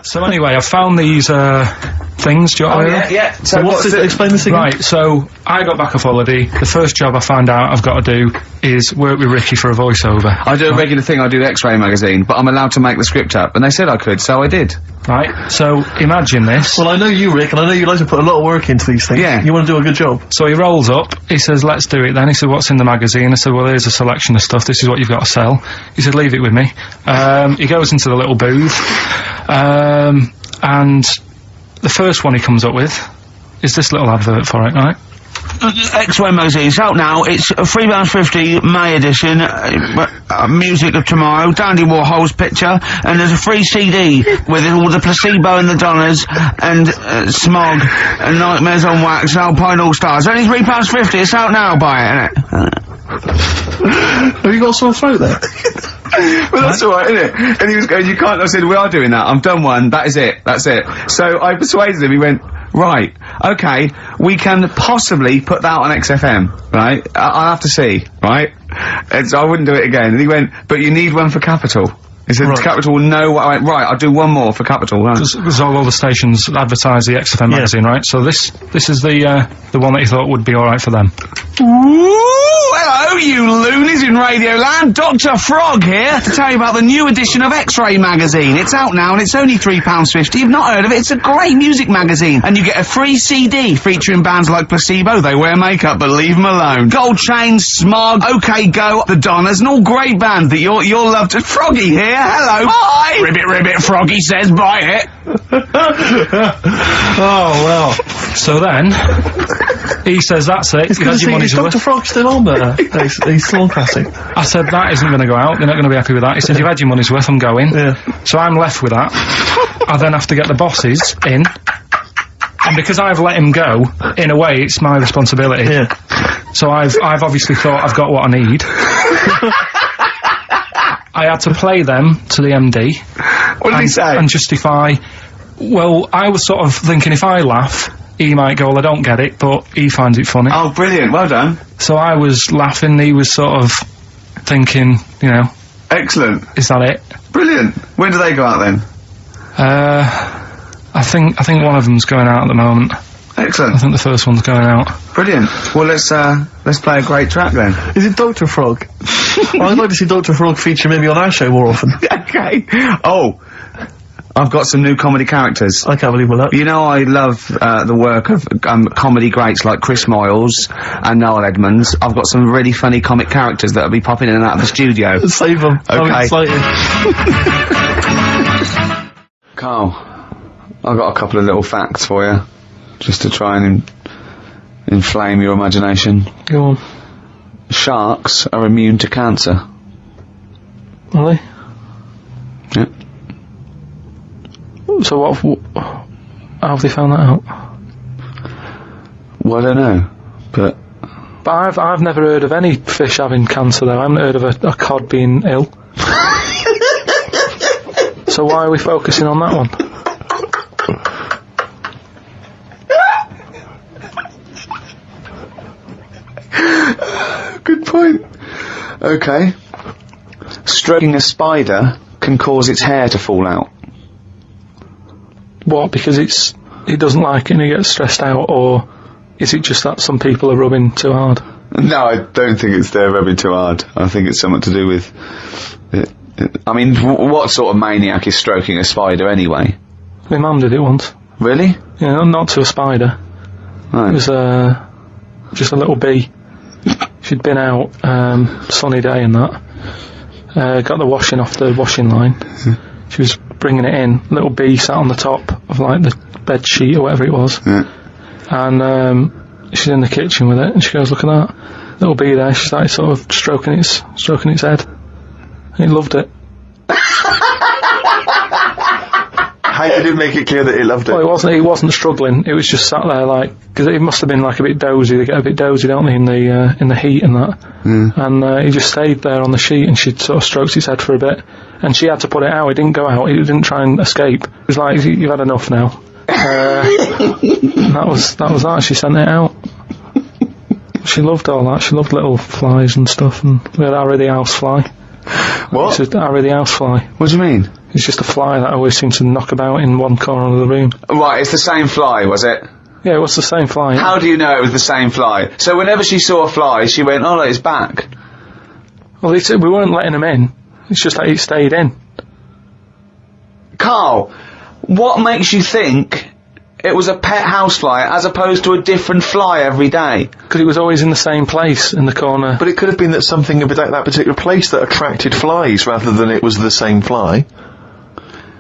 So anyway, I found these things. Do you want to hear them? Yeah. So what's it? Explain this again. Right, so I got back off holiday. The first job I find out I've got to do is work with Ricky for a voiceover. I do a regular thing, I do the X-Ray magazine, but I'm allowed to make the script up, and they said I could, so I did. Right, so imagine this. Well, I know you, Rick, and I know you like to put a lot of work into these things. Yeah. You want to do a good job. So he rolls up, he says, let's do it then. He said, what's in the magazine? I said, well, here's a selection of stuff, this is what you've got to sell. He said, leave it with me. He goes into the little booth, and the first one he comes up with is this little advert for it, right? X-Ray magazine, it's out now, it's £3.50 May edition, music of tomorrow, Dandy Warhol's picture, and there's a free CD with all the Placebo and the Donners, and Smog, and Nightmares on Wax, and Alpine All Stars. Only £3.50, it's out now, buy it, innit? Have you got a sore throat there? Well, that's alright, isn't it? And he was going, you can't, I said, we are doing that, I've done one, that is it, that's it. So I persuaded him, he went, right, okay, we can possibly put that on XFM, right? I'll have to see, right? And so I wouldn't do it again. And he went, but you need one for Capital. He said, Capital will know what I went, right, I'll do one more for Capital, right? Because all the stations advertise the XFM magazine, right? So this is the one that he thought would be alright for them. Ooh, hello, you loonies in Radioland. Dr. Frog here to tell you about the new edition of X-Ray magazine. It's out now and it's only £3.50. You've not heard of it? It's a great music magazine. And you get a free CD featuring bands like Placebo. They wear makeup, but leave them alone. Gold Chain, Smog, OK Go, The Donners, and all great bands that you'll love to. Froggy here. Hello. Bye. Ribbit, Ribbit, Froggy says buy it. Oh, well. So then, he says, that's it. It's good to see, is Dr. Frog still on there? He's still on casting. I said, that isn't going to go out. They're not going to be happy with that. He said, you've had your money's worth, I'm going. Yeah. So I'm left with that. I then have to get the bosses in. And because I've let him go, in a way, it's my responsibility. Yeah. So I've obviously thought I've got what I need. I had to play them to the MD. What did he say? And justify. Well, I was sort of thinking if I laugh, he might go, well, I don't get it, but he finds it funny. Oh, brilliant, well done. So I was laughing, he was sort of thinking, you know. Excellent. Is that it? Brilliant. When do they go out then? I think one of them's going out at the moment. Excellent. I think the first one's going out. Brilliant. Well, let's play a great track then. Is it Dr. Frog? Well, I'd like to see Dr. Frog feature maybe on our show more often. Okay. Oh, I've got some new comedy characters. I can't believe that. You know, I love the work of comedy greats like Chris Moyles and Noel Edmonds. I've got some really funny comic characters that'll be popping in and out of the studio. Save them. Okay. I'm excited. Carl, I've got a couple of little facts for you, just to try and inflame your imagination. Go on. Sharks are immune to cancer. Are they? Yep. So how have they found that out? Well, I don't know, but I've never heard of any fish having cancer though. I haven't heard of a cod being ill. So why are we focusing on that one? good point. Okay. Stroking a spider can cause its hair to fall out. What, because it doesn't like it and it gets stressed out, or is it just that some people are rubbing too hard? No, I don't think it's they're rubbing too hard. I think it's something to do with I mean, what sort of maniac is stroking a spider anyway? My mum did it once. Really? Yeah, not to a spider. Right. It was just a little bee. She'd been out, sunny day and that. Got the washing off the washing line. She was bringing it in. Little bee sat on the top of like the bed sheet or whatever it was. Yeah. And she's in the kitchen with it, and she goes, "Look at that little bee there." She started sort of stroking its head. He loved it. How did it make it clear that he loved it? Well, he wasn't struggling. It was just sat there like, because it must have been like a bit dozy. They get a bit dozy, don't they, in the heat and that. Mm. And he just stayed there on the sheet, and she sort of stroked his head for a bit, and she had to put it out. It didn't go out. It didn't try and escape. It was like, you've had enough now. That was that. She sent it out. She loved all that. She loved little flies and stuff, and we had Harry the housefly. What? Harry the housefly. What do you mean? It's just a fly that always seems to knock about in one corner of the room. Right, it's the same fly, was it? Yeah, it was the same fly. Yeah. How do you know it was the same fly? So whenever she saw a fly, she went, oh, look, it's back. Well, we weren't letting him in. It's just that he stayed in. Carl, what makes you think it was a pet housefly as opposed to a different fly every day? Because it was always in the same place in the corner. But it could have been that something about that particular place that attracted flies rather than it was the same fly.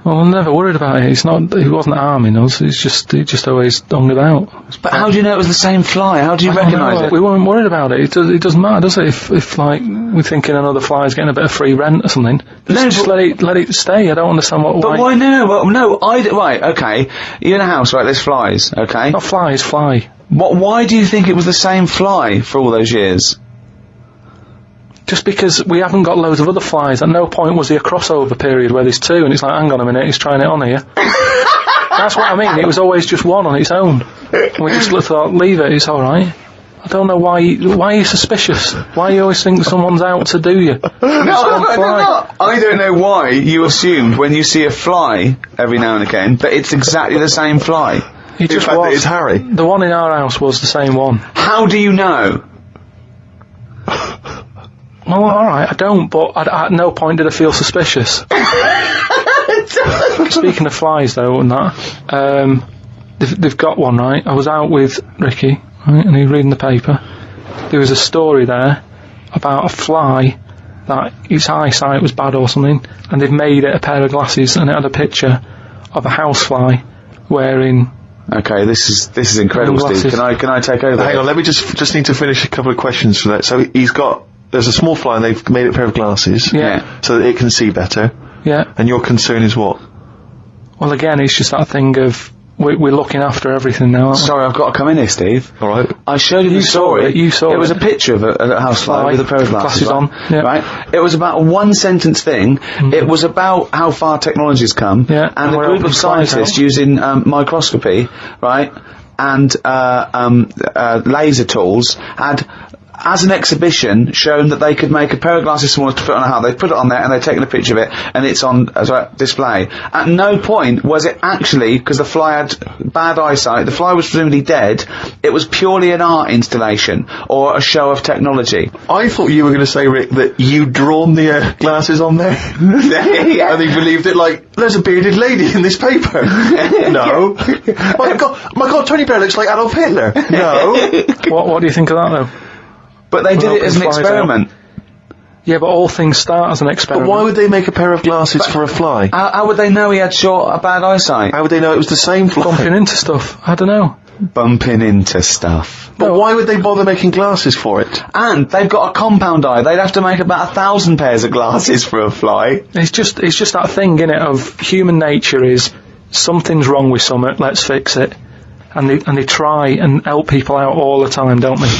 Well, I'm never worried about it. He wasn't harming us. It just always hung about. But how do you know it was the same fly? How do you recognise it? We weren't worried about it. It doesn't matter, does it? If like we're thinking another fly's getting a bit of free rent or something, just let it stay. I don't understand what. But why no? Right, okay. You're in a house, right? There's flies, okay? Not flies, fly. Why do you think it was the same fly for all those years? Just because we haven't got loads of other flies. At no point was there a crossover period where there's two, and it's like, hang on a minute, he's trying it on here. That's what I mean. It was always just one on its own. And we just thought, leave it, it's alright. I don't know why are you suspicious? Why you always think someone's out to do you? No, I don't know why you assumed when you see a fly every now and again that it's exactly the same fly. It just was. It's Harry. The one in our house was the same one. How do you know? Well, alright, I don't, but at no point did I feel suspicious. Speaking of flies, though, and that, they've got one, right? I was out with Ricky, right, and he was reading the paper. There was a story there about a fly that its eyesight was bad or something, and they've made it a pair of glasses, and it had a picture of a housefly wearing... Okay, this is incredible, Steve. Can I take over? Hang on, let me just need to finish a couple of questions for that. So there's a small fly and they've made it a pair of glasses. Yeah. So that it can see better. Yeah. And your concern is what? Well, again, it's just that thing of we're looking after everything now, aren't we? Sorry, I've got to come in here, Steve. Alright. I showed you the story. You saw it. It was a picture of a housefly with a pair of glasses on. Yeah. Right? It was about a one-sentence thing. Mm-hmm. It was about how far technology's come. Yeah. And a group of scientists using microscopy, right, and laser tools had... as an exhibition, shown that they could make a pair of glasses smaller to put on a hat. They put it on there and they've taken a picture of it and it's on as a display. At no point was it actually, because the fly had bad eyesight, the fly was presumably dead, it was purely an art installation or a show of technology. I thought you were going to say, Rick, that you'd drawn the glasses on there. Yeah. And he believed it like, there's a bearded lady in this paper. No. My God, Tony Blair looks like Adolf Hitler. No. What do you think of that, though? But they did it as an experiment. Yeah, but all things start as an experiment. But why would they make a pair of glasses for a fly? How would they know he had bad eyesight? How would they know it was the same fly? Bumping into stuff. I don't know. Bumping into stuff. But why would they bother making glasses for it? And they've got a compound eye. They'd have to make about 1,000 pairs of glasses for a fly. It's just that thing, innit, of human nature is something's wrong with something, let's fix it. And they try and help people out all the time, don't they?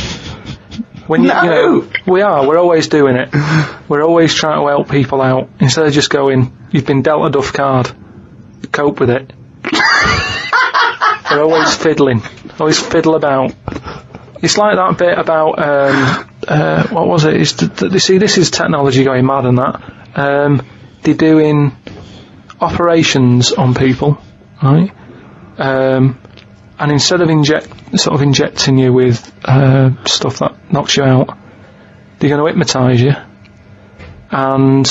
We're always doing it. We're always trying to help people out. Instead of just going, you've been dealt a duff card, cope with it. We're always fiddling. Always fiddle about. It's like that bit about, what was it? See, this is technology going mad and that. They're doing operations on people, right? And instead of injecting you with stuff that knocks you out, they're going to hypnotise you, and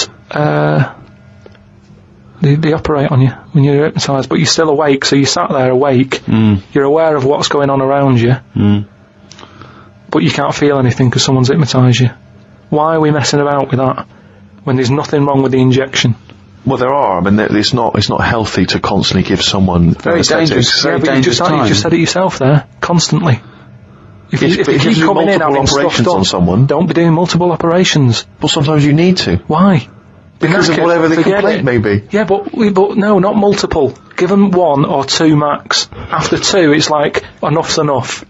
they operate on you when you're hypnotised, but you're still awake, so you sat there awake, you're aware of what's going on around you, but you can't feel anything because someone's hypnotised you. Why are we messing about with that when there's nothing wrong with the injection? Well, there are. I mean, it's not healthy to constantly give someone very dangerous. Yeah, but you just said it yourself there. Constantly. If you keep coming in having stuff done, on someone, don't be doing multiple operations. Well, sometimes you need to. Why? Because of whatever the complaint may be. Yeah, but no, not multiple. Give them 1 or 2 max. After 2, it's like enough's enough.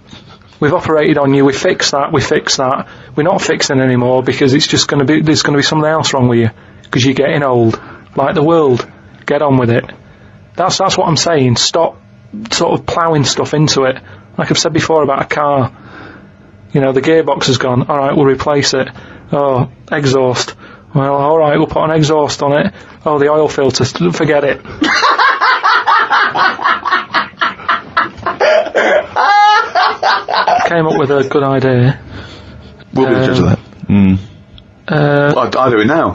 We've operated on you. We fixed that. We're not fixing anymore because it's just going to be there's going to be something else wrong with you because you're getting old. Like the world, get on with it. That's what I'm saying. Stop sort of ploughing stuff into it. Like I've said before about a car. You know, the gearbox has gone. All right, we'll replace it. Oh, exhaust. Well, alright, we'll put an exhaust on it. Oh, the oil filter, forget it. Came up with a good idea. We'll be the judge of that. I'll do it now.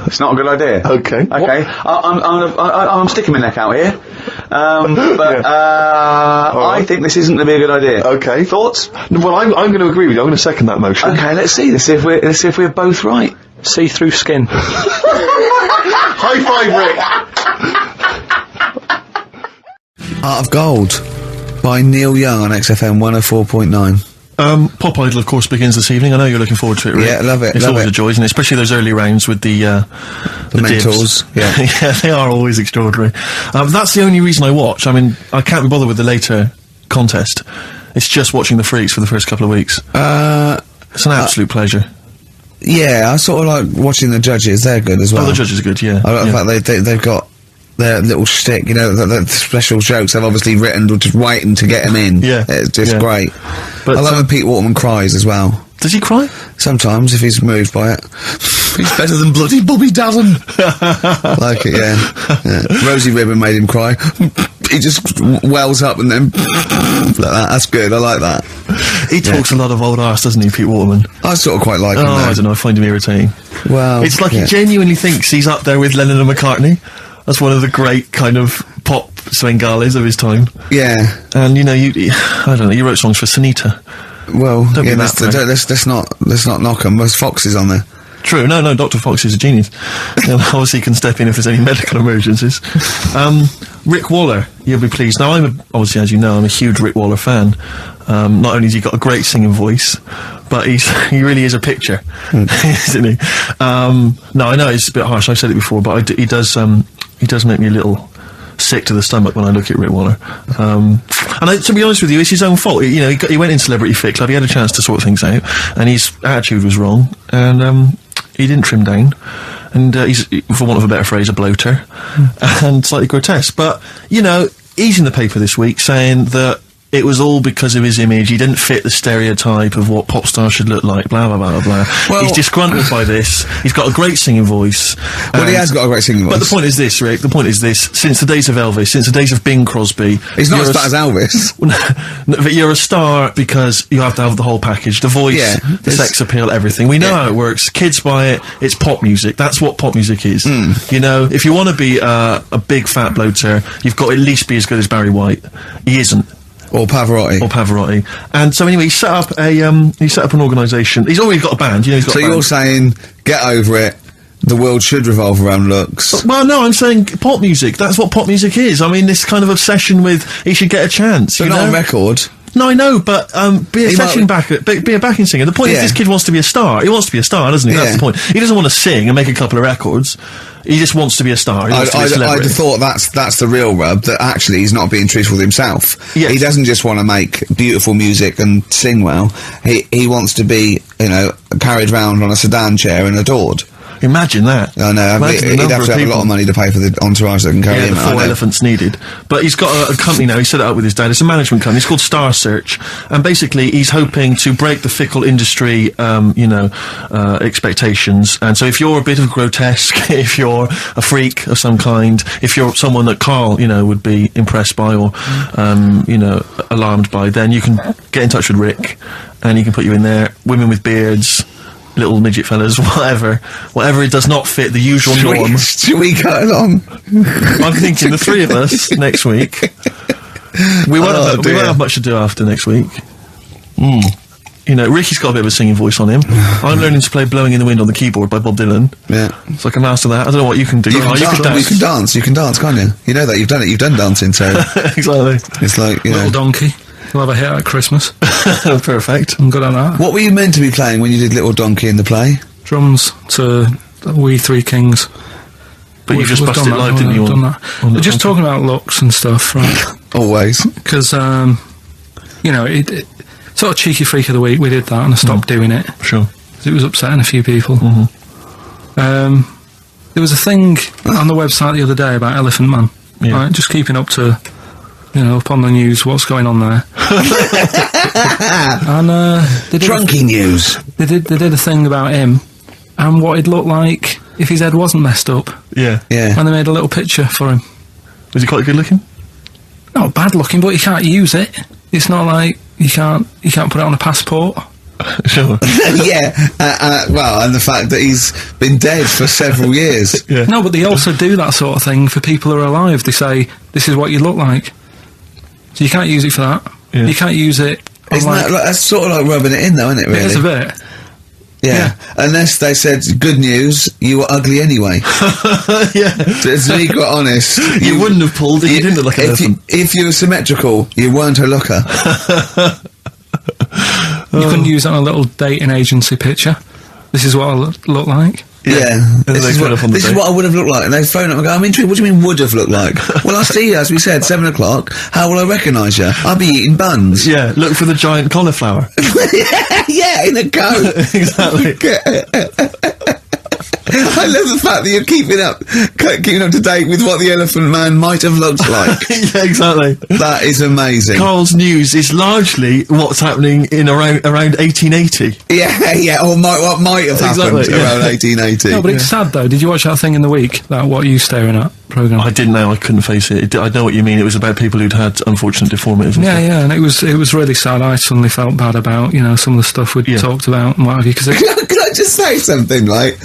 It's not a good idea. Okay. Okay. I'm sticking my neck out here. I think this isn't going to be a good idea. Okay. Thoughts? Well, I'm going to agree with you. I'm going to second that motion. Okay, let's see. Let's see if we're both right. See-through skin. High five, Rick. Art of Gold by Neil Young on XFM 104.9. Pop Idol, of course, begins this evening. I know you're looking forward to it, Rick. Yeah, love it. It's love always it. a joy, isn't it? Especially those early rounds with the mentors. dibs. Yeah. Yeah, they are always extraordinary. That's the only reason I watch. I mean, I can't be bothered with the later contest. It's just watching the freaks for the first couple of weeks. It's an absolute pleasure. Yeah, I sort of like watching the judges. They're good as well. Oh, the judges are good, yeah. I like the fact they've got their little shtick, you know, the special jokes they've obviously written, or just waiting to get them in. Yeah. It's just great. But I love when Pete Waterman cries as well. Does he cry? Sometimes, if he's moved by it. He's better than bloody Bobby Daddon. Like it, yeah. Rosie Ribbon made him cry. He just wells up and then like that. That's good. I like that. He talks a lot of old arse, doesn't he, Pete Waterman? I sort of quite like him. I don't know. I find him irritating. Well, It's like he genuinely thinks he's up there with Lennon and McCartney. That's one of the great kind of pop Svengalis of his time. Yeah. And, you know, I don't know, you wrote songs for Sunita. Well, Don't be yeah, that let's not knock him. There's Foxes on there. True, no, Dr. Fox is a genius. And obviously he can step in if there's any medical emergencies. Rick Waller, you'll be pleased. Now, obviously, as you know, I'm a huge Rick Waller fan. Not only has he got a great singing voice, but he really is a picture, isn't he? No, I know it's a bit harsh, I've said it before, but he does make me a little sick to the stomach when I look at Rick Waller. And to be honest with you, it's his own fault. You know, he went in Celebrity Fit Club, he had a chance to sort things out, and his attitude was wrong, and he didn't trim down. And he's, for want of a better phrase, a bloater, and slightly grotesque. But, you know, he's in the paper this week saying that it was all because of his image. He didn't fit the stereotype of what pop stars should look like, blah, blah, blah, blah. Well, he's disgruntled by this. He's got a great singing voice. Well, he has got a great singing voice. But the point is this, Rick, the point is this. Since the days of Elvis, since the days of Bing Crosby... He's not as bad as Elvis. No, but you're a star because you have to have the whole package. The voice, the sex appeal, everything. We know how it works. Kids buy it. It's pop music. That's what pop music is. You know, if you want to be a big fat bloater, you've got to at least be as good as Barry White. He isn't. Or Pavarotti. And so anyway, he set up an organisation. He's already got a band, you know, he's got So a band. you're saying, get over it, the world should revolve around looks. Well, no, I'm saying pop music. That's what pop music is. I mean, this kind of obsession with he should get a chance. But you not know? on record. No, I know, but be a backing singer. The point is, this kid wants to be a star. He wants to be a star, doesn't he? That's the point. He doesn't want to sing and make a couple of records. He just wants to be a star. He wants to be a celebrity. I'd have thought that's the real rub, that actually he's not being truthful with himself. Yes. He doesn't just want to make beautiful music and sing well. He wants to be, you know, carried round on a sedan chair and adored. Imagine that. I know. He'd have to have a lot of money to pay for the entourage that can carry him. The 4 elephants needed. But he's got a company now. He set it up with his dad. It's a management company. It's called Star Search, and basically he's hoping to break the fickle industry, expectations. And so, if you're a bit of grotesque, if you're a freak of some kind, if you're someone that Karl, you know, would be impressed by or, alarmed by, then you can get in touch with Rick, and he can put you in there. Women with beards, little midget fellas, whatever it does not fit the usual norm. Should we go along? I'm thinking the three of us next week. We won't have much to do after next week. You know, Ricky's got a bit of a singing voice on him. I'm learning to play Blowing in the Wind on the keyboard by Bob Dylan. Yeah. So I can master that. I don't know what you can do. You can dance, can't you? You know that, you've done it, you've done dancing, so... Exactly. It's like, you know... Little Donkey. We'll have a hit at Christmas. Perfect. I'm good on that. What were you meant to be playing when you did Little Donkey in the play? Drums to We Three Kings. But you just busted it live, didn't you? We're just talking about looks and stuff, right? Always. Because, you know, it sort of cheeky freak of the week, we did that and I stopped doing it. Sure. It was upsetting a few people. There was a thing on the website the other day about Elephant Man. Yeah. Right? Just keeping up to... You know, up on the news, what's going on there? And Drunky news. They did a thing about him, and what he'd look like if his head wasn't messed up. Yeah. Yeah. And they made a little picture for him. Was he quite good looking? Not bad looking, but you can't use it. It's not like you can't put it on a passport. Sure. Yeah. Well, and the fact that he's been dead for several years. Yeah. No, but they also do that sort of thing for people who are alive. They say, this is what you look like. So you can't use it for that. Yeah. You can't use it on Isn't that that's sort of like rubbing it in, though, isn't it? Really? It is a bit. Yeah. Unless they said, good news, you were ugly anyway. Yeah. To be quite honest. You wouldn't have pulled it, you didn't look like an elephant. If you were symmetrical, you weren't a looker. You couldn't use it on a little dating agency picture. This is what I look like. Yeah. And This they is phone up on the what day. I would have looked like. And they phone up and go, I'm intrigued, what do you mean would have looked like? Well, I'll see you, as we said, 7 o'clock. How will I recognise you? I'll be eating buns. Yeah, look for the giant cauliflower. Yeah, in a coat. Exactly. I love the fact that you're keeping up to date with what the Elephant Man might have looked like. Yeah, exactly. That is amazing. Carl's news is largely what's happening in around 1880. Yeah, or what might have happened Exactly, yeah. around 1880. No, but it's sad though. Did you watch that thing in the week? That What Are You Staring At programme? I didn't know, I couldn't face it. I know what you mean, it was about people who'd had unfortunate deformities. and Yeah, stuff. yeah, and it was really sad. I suddenly felt bad about, some of the stuff we'd Yeah. talked about and what have you, because Can I just say something, like,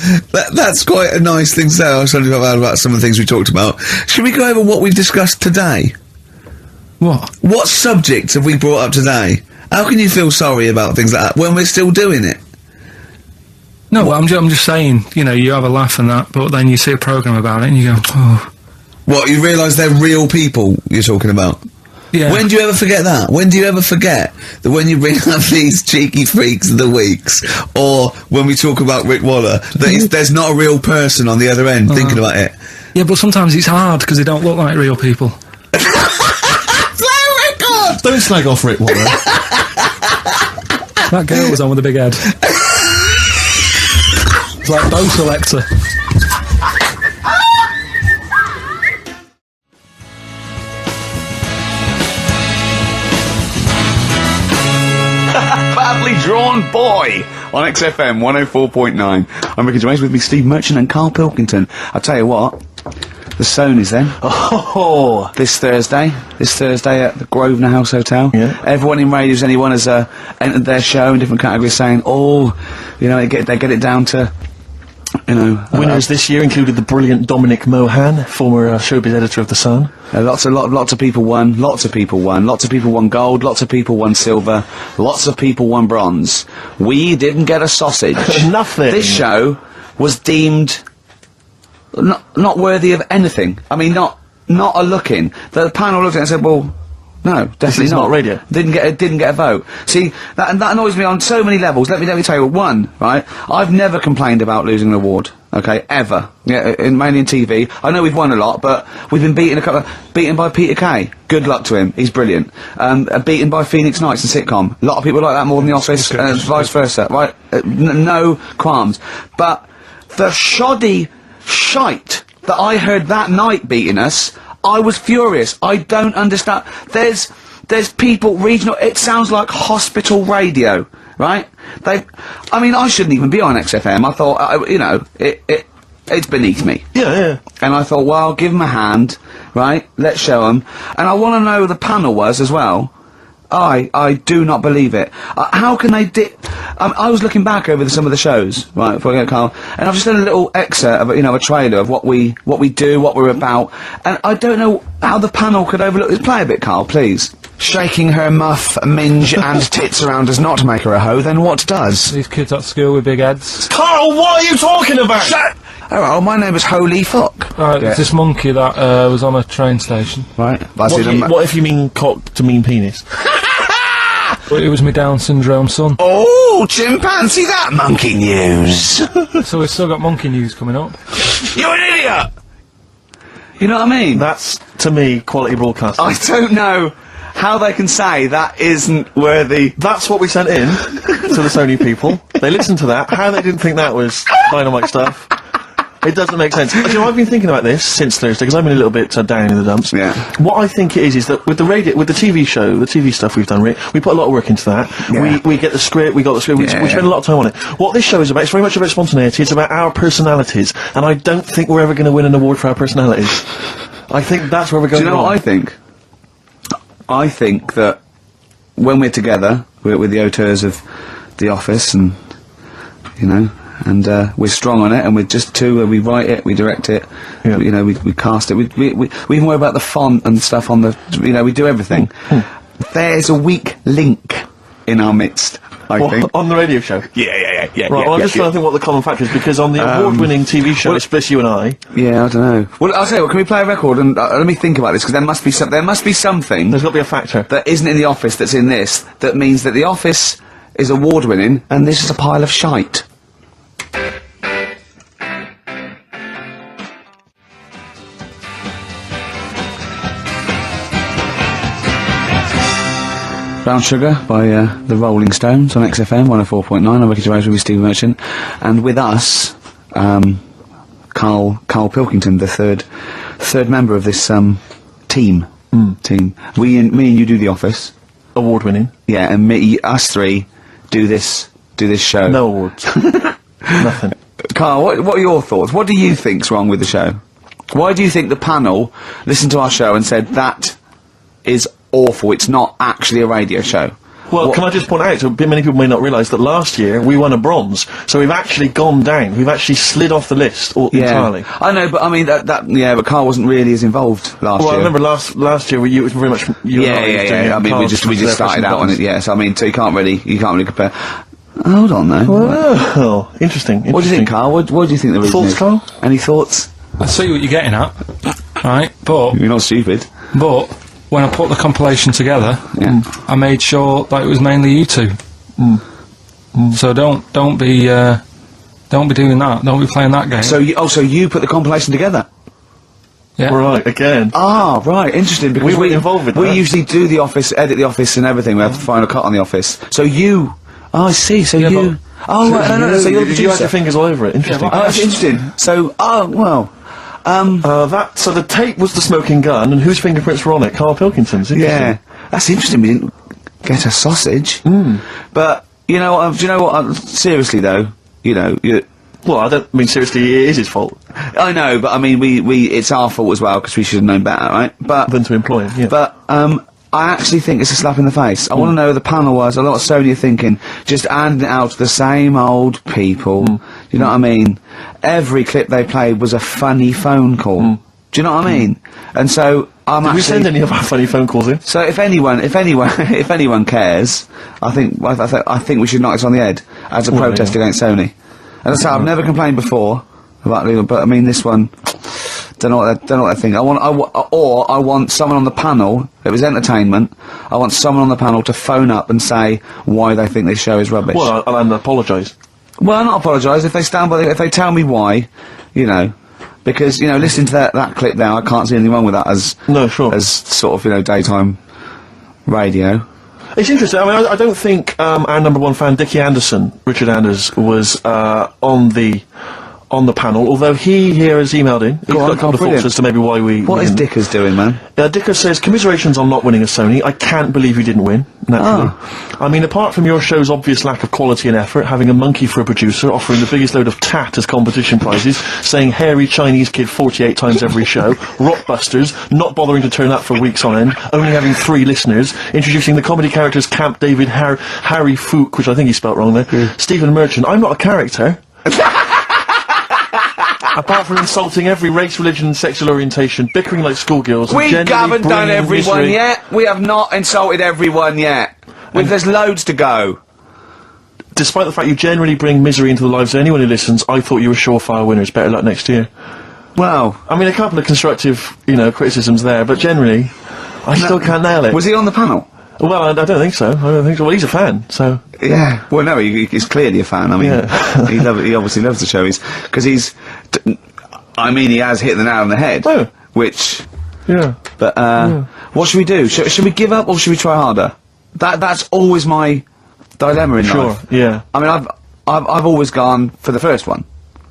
that's quite a nice thing to say. I was trying to talk about some of the things we talked about. Should we go over what we've discussed today? what? What subjects have we brought up today? How can you feel sorry about things like that when we're still doing it? No, well, I'm just saying, you have a laugh and that, but then you see a programme about it and you go, oh, What, you realise they're real people you're talking about? yeah. When do you ever forget that? When do you ever forget that when you bring up these cheeky freaks of the weeks, or when we talk about Rick Waller, that there's not a real person on the other end thinking about it? Yeah, but sometimes it's hard because they don't look like real people. Don't slag off Rick Waller. That girl was on with a big head. It's like Bo Selector. Badly Drawn Boy on XFM 104.9. I'm Ricky Gervais, with me Steve Merchant and Karl Pilkington. I'll tell you what, the Sonys then. Oh, This Thursday at the Grosvenor House Hotel. Yeah. Everyone in Radio's Anyone has entered their show in different categories saying, they get it down to, winners this year included the brilliant Dominic Mohan, former showbiz editor of The Sun. lots of people won. Lots of people won gold. Lots of people won silver. Lots of people won bronze. We didn't get a sausage. Nothing. This show was deemed not worthy of anything. I mean, not a look-in. The panel looked at it and said, well, no, definitely is not radio. Didn't get a vote. See, that annoys me on so many levels. Let me tell you, one, right? I've never complained about losing an award. Okay, ever. Yeah, mainly in TV. I know we've won a lot, but we've been beaten by Peter Kay. Good luck to him. He's brilliant. Beaten by Phoenix Nights and sitcom. A lot of people like that more than the Oscars, vice versa. Right? No qualms. But the shoddy shite that I heard that night beating us, I was furious. I don't understand. There's people regional. It sounds like hospital radio, right? I shouldn't even be on XFM. I thought, it's beneath me. Yeah. And I thought, well, give them a hand, right? Let's show them. And I want to know who the panel was as well. I do not believe it. How can they I was looking back over some of the shows, right, before I get Carl, and I've just done a little excerpt of, a trailer of what we do, what we're about, and I don't know how the panel could overlook this. Play a bit, Carl, please. Shaking her muff, minge and tits around does not make her a hoe, then what does? These kids at school with big heads. Carl, what are you talking about? Oh, well, my name is Holy Fuck. Right, Yeah. there's this monkey that was on a train station. Right. What if you mean cock to mean penis? But it was my Down syndrome son. Oh, chimpanzee, that monkey news. So we've still got monkey news coming up. You're an idiot! You know what I mean? That's, to me, quality broadcasting. I don't know how they can say that isn't worthy. That's what we sent in to the Sony people. They listened to that. How they didn't think that was dynamite stuff, It doesn't make sense. You know, I've been thinking about this since Thursday, because I've been a little bit down in the dumps. Yeah. What I think it is that with the TV show, the TV stuff we've done, Rick, we put a lot of work into that. Yeah. We get the script, we got the script, we spend a lot of time on it. What this show is about, it's very much about spontaneity, it's about our personalities, and I don't think we're ever going to win an award for our personalities. I think that's where we're going. Do you know what I think? I think that when we're together, we're the auteurs of The Office, and, you know, and we're strong on it, and we're just two, we write it, we direct it, you know, we cast it, we even worry about the font and stuff on the, you know, we do everything. There's a weak link in our midst, I think. On the radio show? Yeah. Right, well, I'm just trying to think what the common factor is, because on the award-winning TV show, it's Bliss You and I. Yeah, I don't know. Well, I'll tell you what, can we play a record, and let me think about this, because there must be something There's got to be a factor. that isn't in The Office that's in this, that means that The Office is award-winning, and this is a pile of shite. Brown Sugar by the Rolling Stones on XFM 104.9. I'm Ricky Gervais with Stephen Merchant, and with us, Karl Pilkington, the third member of this team. Me and you do The Office. Award-winning. Yeah, and us three do this show. No awards. Nothing. Karl, what are your thoughts? What do you think's wrong with the show? Why do you think the panel listened to our show and said that is awful, it's not actually a radio show? Well, can I just point out, so many people may not realise that last year we won a bronze, so we've actually gone down, we've actually slid off the list entirely. I know, but I mean, but Karl wasn't really as involved last year. Well, I remember last year it was very much you and I was doing it, I mean, we just started out on it, yes, I mean, so you can't really compare. Hold on, though. Well, interesting. What do you think, Karl? What do you think the reason Thoughts, is? Karl? Any thoughts? I see what you're getting at, right? But You're not stupid. when I put the compilation together, I made sure that it was mainly you two. So don't be doing that. Don't be playing that game. So you put the compilation together? Yeah. Right, again. Ah, right, interesting, because We weren't involved with we that. usually do The Office, edit The Office and everything, we have the final cut on The Office. So you... Oh, I see, so you... Oh, right, no, so you're the You had producer. your fingers all over it, interesting. Oh, that's interesting. So, So the tape was the smoking gun, and whose fingerprints were on it? Karl Pilkington's, interesting. yeah, that's interesting, we didn't get a sausage. But, do you know what, seriously though, Well, I don't mean seriously, it is his fault. I know, but I mean, it's our fault as well, because we should have known better, right? But, Than to employ him, yeah. But, I actually think it's a slap in the face. I want to know who the panel was. A lot of Sony are thinking, just handing it out to the same old people. You know what I mean? Every clip they played was a funny phone call. Do you know what I mean? And so I'm Did we send any of our funny phone calls in? So if anyone cares, I think we should knock this on the head as a protest against Sony. As I say, I've never complained before about legal, but I mean this one. Don't know what they think. I want someone on the panel. If it was entertainment, I want someone on the panel to phone up and say why they think this show is rubbish. Well, I'll apologise. Well, not apologise if they stand by. If they tell me why, because listening to that clip there, I can't see anything wrong with that as sort of daytime radio. It's interesting. I mean, I don't think our number one fan, Dickie Anderson, Richard Anders, was on the panel, although he here has emailed in. He's got a couple of thoughts as to maybe why we... What is Dickers doing, man? Dickers says, commiserations on not winning a Sony. I can't believe you didn't win, naturally. I mean, apart from your show's obvious lack of quality and effort, having a monkey for a producer, offering the biggest load of tat as competition prizes, saying hairy Chinese kid 48 times every show, Rockbusters, not bothering to turn up for weeks on end, only having 3 listeners, introducing the comedy characters Camp David, Harry Fook, which I think he spelt wrong there, Stephen Merchant. I'm not a character. Apart from insulting every race, religion and sexual orientation, bickering like schoolgirls... We haven't done everyone yet! We have not insulted everyone yet! There's loads to go! Despite the fact you generally bring misery into the lives of anyone who listens, I thought you were surefire winners. Better luck next year. Well... I mean, a couple of constructive, criticisms there, but generally, I still can't nail it. Was he on the panel? Well, I don't think so. Well, he's a fan, so... Yeah. Well, no, he's clearly a fan. I mean, he obviously loves the show. He has hit the nail on the head. Oh. Which... Yeah. But, what should we do? Should we give up or should we try harder? That's always my dilemma in life. Sure, yeah. I mean, I've always gone for the first one.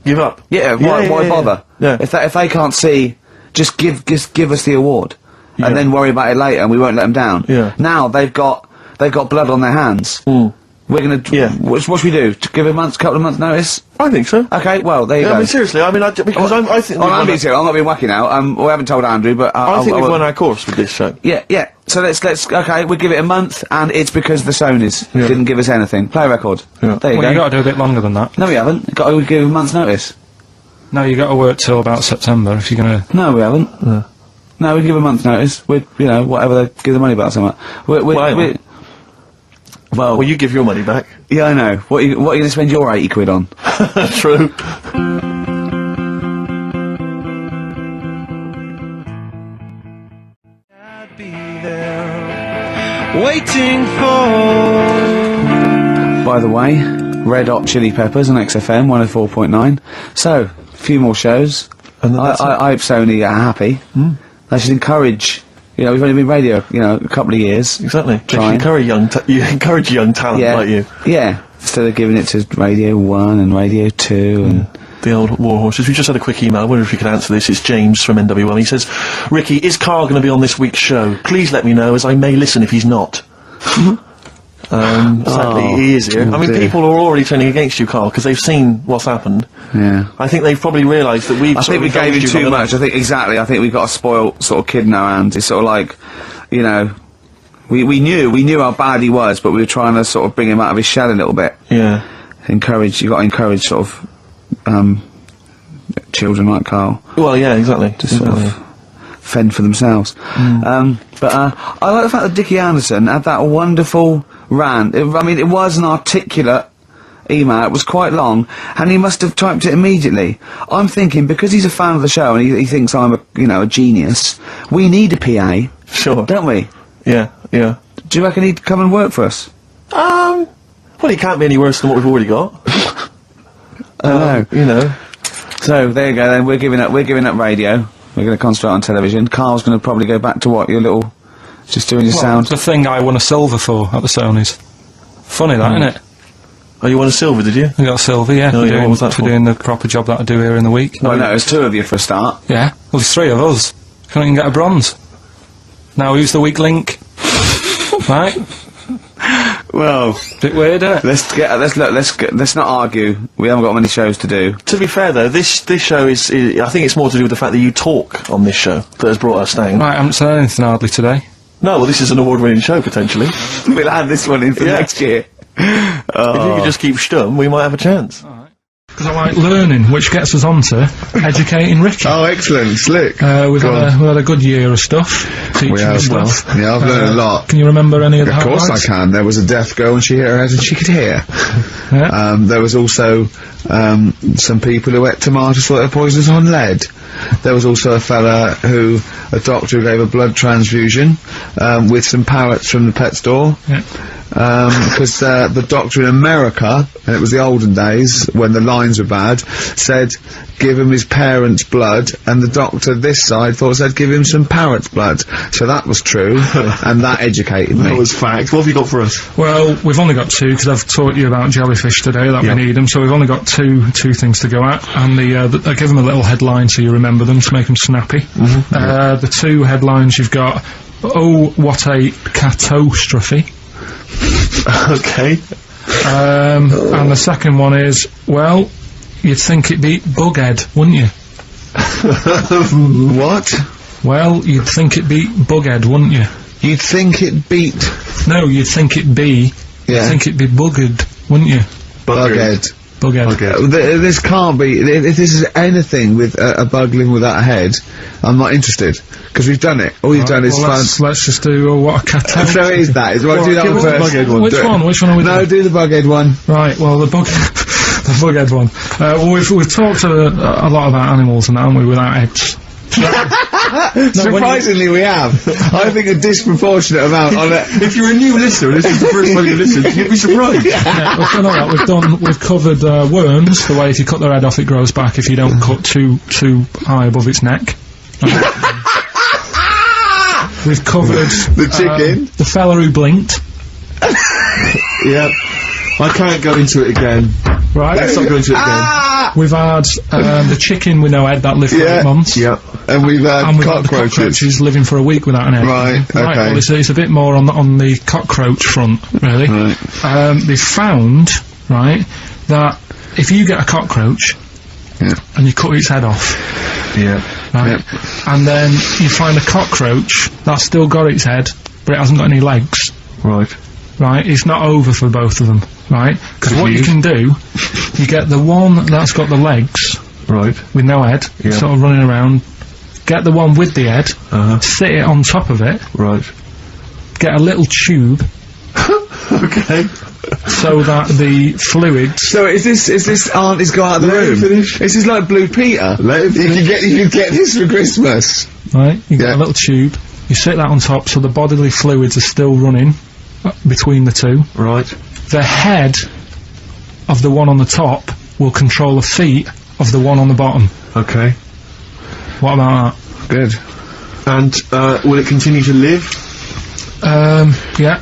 Give up. Yeah, why bother? Yeah. If they can't see, just give us the award, Yeah. and then worry about it later, and we won't let them down. Yeah. Now they've got blood on their hands. We're gonna. Yeah. What should we do? To give a couple of months' notice? I think so. Okay. Well, there you Yeah, go. I mean, seriously, I mean, because I think... I'm being serious. I'm not being wacky now. We haven't told Andrew, but I think we've won our course with this show. Yeah. So let's. Okay, we'll give it a month, and it's because the Sonys didn't give us anything. Play a record. Yeah. There you Well, go. you got to do a bit longer than that. No, we haven't. Got to give a month's notice. No, you got to work till about September if you're gonna. No, we haven't. No, we give a month's notice. We, whatever they give the money back, something. Well, you give your money back. Yeah, I know. What are you going to spend your £80 on? True. Waiting for. By the way, Red Hot Chili Peppers on XFM 104.9. So, a few more shows. And then that's it. I hope Sony are happy. They should encourage. We've only been radio, a couple of years. Exactly. They Trying. encourage young talent Yeah. like you. Yeah. Instead of giving it to Radio 1 and Radio 2 and... The old war horses. We just had a quick email. I wonder if you could answer this. It's James from NWM. He says, Ricky, is Karl going to be on this week's show? Please let me know, as I may listen if he's not. Sadly, he is here. I mean, dear. people are already turning against you, Karl, because they've seen what's happened. Yeah. I think they've probably realised that we've I think we gave him too much. I think we've got a spoiled sort of kid in our hands. It's sort of like, we knew how bad he was, but we were trying to sort of bring him out of his shell a little bit. Yeah. You got to encourage sort of, children like Karl Well, yeah, exactly. to sort of fend for themselves. But I like the fact that Dickie Anderson had that wonderful rant. It was an articulate email. It was quite long, and he must have typed it immediately. I'm thinking, because he's a fan of the show and he thinks I'm a genius, we need a PA, Sure. don't we? Yeah, yeah. Do you reckon he'd come and work for us? Well, he can't be any worse than what we've already got. I know. You know. So there you go. Then we're giving up radio. We're going to concentrate on television. Carl's going to probably go back to what, your little, just doing your sound. The thing I won a silver for at the Sonys. Funny that, isn't it? Oh, you won a silver, did you? I got a silver, yeah. Oh, for yeah, doing, what was that for for? doing the proper job that I do here in the week. Well, no, there's two of you for a start. Yeah. Well, there's three of us. Couldn't even get a bronze. Now who's the weak link? Right? Well, Bit weird, isn't it? let's not argue. We haven't got many shows to do. To be fair, though, this show is I think it's more to do with the fact that you talk on this show that has brought us down. Right, I haven't said anything hardly today. No, well, this is an award-winning show, potentially. We'll add this one in for Yeah. next year. If you could just keep stum, we might have a chance. Because I like learning, which gets us on to educating Ricky. Oh, excellent, slick. We've had a good year of stuff, teaching We have, stuff. yeah, I've learned a lot. Can you remember any of the Of course I highlights? can. There was a deaf girl and she hit her head and she could hear. Yeah. There was also some people who ate tomatoes thought they were poisonous on lead. There was also a doctor who gave a blood transfusion with some parrots from the pet store. Yeah. Because the doctor in America, and it was the olden days when the lines were bad, said give him his parents' blood, and the doctor this side thought said give him some parrot's blood. So that was true, and that educated me. That was fact. What have you got for us? Well, we've only got two, because I've taught you about jellyfish today, that Yeah. we need them, so we've only got two things to go at, and I give them a little headline so you remember them to make them snappy. The two headlines you've got, oh, what a catastrophe. Okay. And the second one is, well, you'd think it'd be Bughead, wouldn't you? What? Well, you'd think it'd be Bughead, wouldn't you? You'd think it beat No, you'd think it'd be... Yeah. You'd think it'd be Buggered, wouldn't you? Bughead. Bughead. This can't be. If this is anything with a bugling without a head, I'm not interested because we've done it. All you've done is Well, fun. let's just do what a catastrophe. So it is that. Do that give one us the first. Bughead one. Which Do it. one? Which one are we No, doing? do the bughead one. Right, well, the Bughead one. Well, we've talked a lot about animals and that, haven't we, without heads. Surprisingly, we have. I think a disproportionate amount on it. If you're a new listener, this is the first time you listen, you'd be surprised. Yeah, we've done all that. We've covered worms, the way if you cut their head off it grows back if you don't cut too high above its neck. We've covered The chicken. the fella who blinked. Yep. I can't go into it again. right? Let's not go into it again. We've had the chicken with no head that lived for 8 months. Yeah. And we've had And we've had the cockroaches. cockroaches living for a week without an egg. Right, Right, okay. well, it's a bit more on the cockroach front, really. Right. They found, right, that if you get a cockroach and you cut its head off, right, and then you find a cockroach that's still got its head, but it hasn't got any legs, Right. right, it's not over for both of them, right? Because what you can do, you get the one that's got the legs Right. with no head, sort of running around, get the one with the head, sit it on top of it, Right. get a little tube Okay. so that the fluids... So is this auntie's go out of the Let him room? finish. This is like Blue Peter. Let him You can get this for Christmas. Right, you get Yeah. a little tube, you sit that on top so the bodily fluids are still running between the two. Right. The head of the one on the top will control the feet of the one on the bottom. Okay. What about Good. And, will it continue to live? that? Yeah.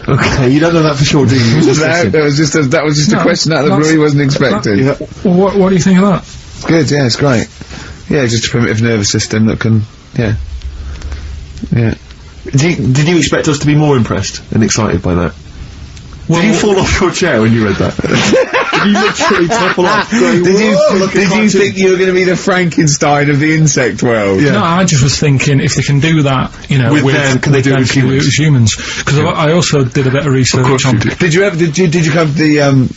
Okay, you don't know that for sure, do you? Just listen. That was just a No, question out of the that's- blue he wasn't expecting. Yeah. What do you think of that? Good, yeah, it's great. Yeah, just a primitive nervous system that can, yeah. Did you expect us to be more impressed and excited by that? Well, Did you fall off your chair when you read that? Did you literally topple off? Going, Did "Whoa, look at you cartoon." think you were going to be the Frankenstein of the insect world? Yeah. No, I just was thinking if they can do that, you know, With them, can they do it with humans? Because I also did a bit of research course on. you did. Did you come to the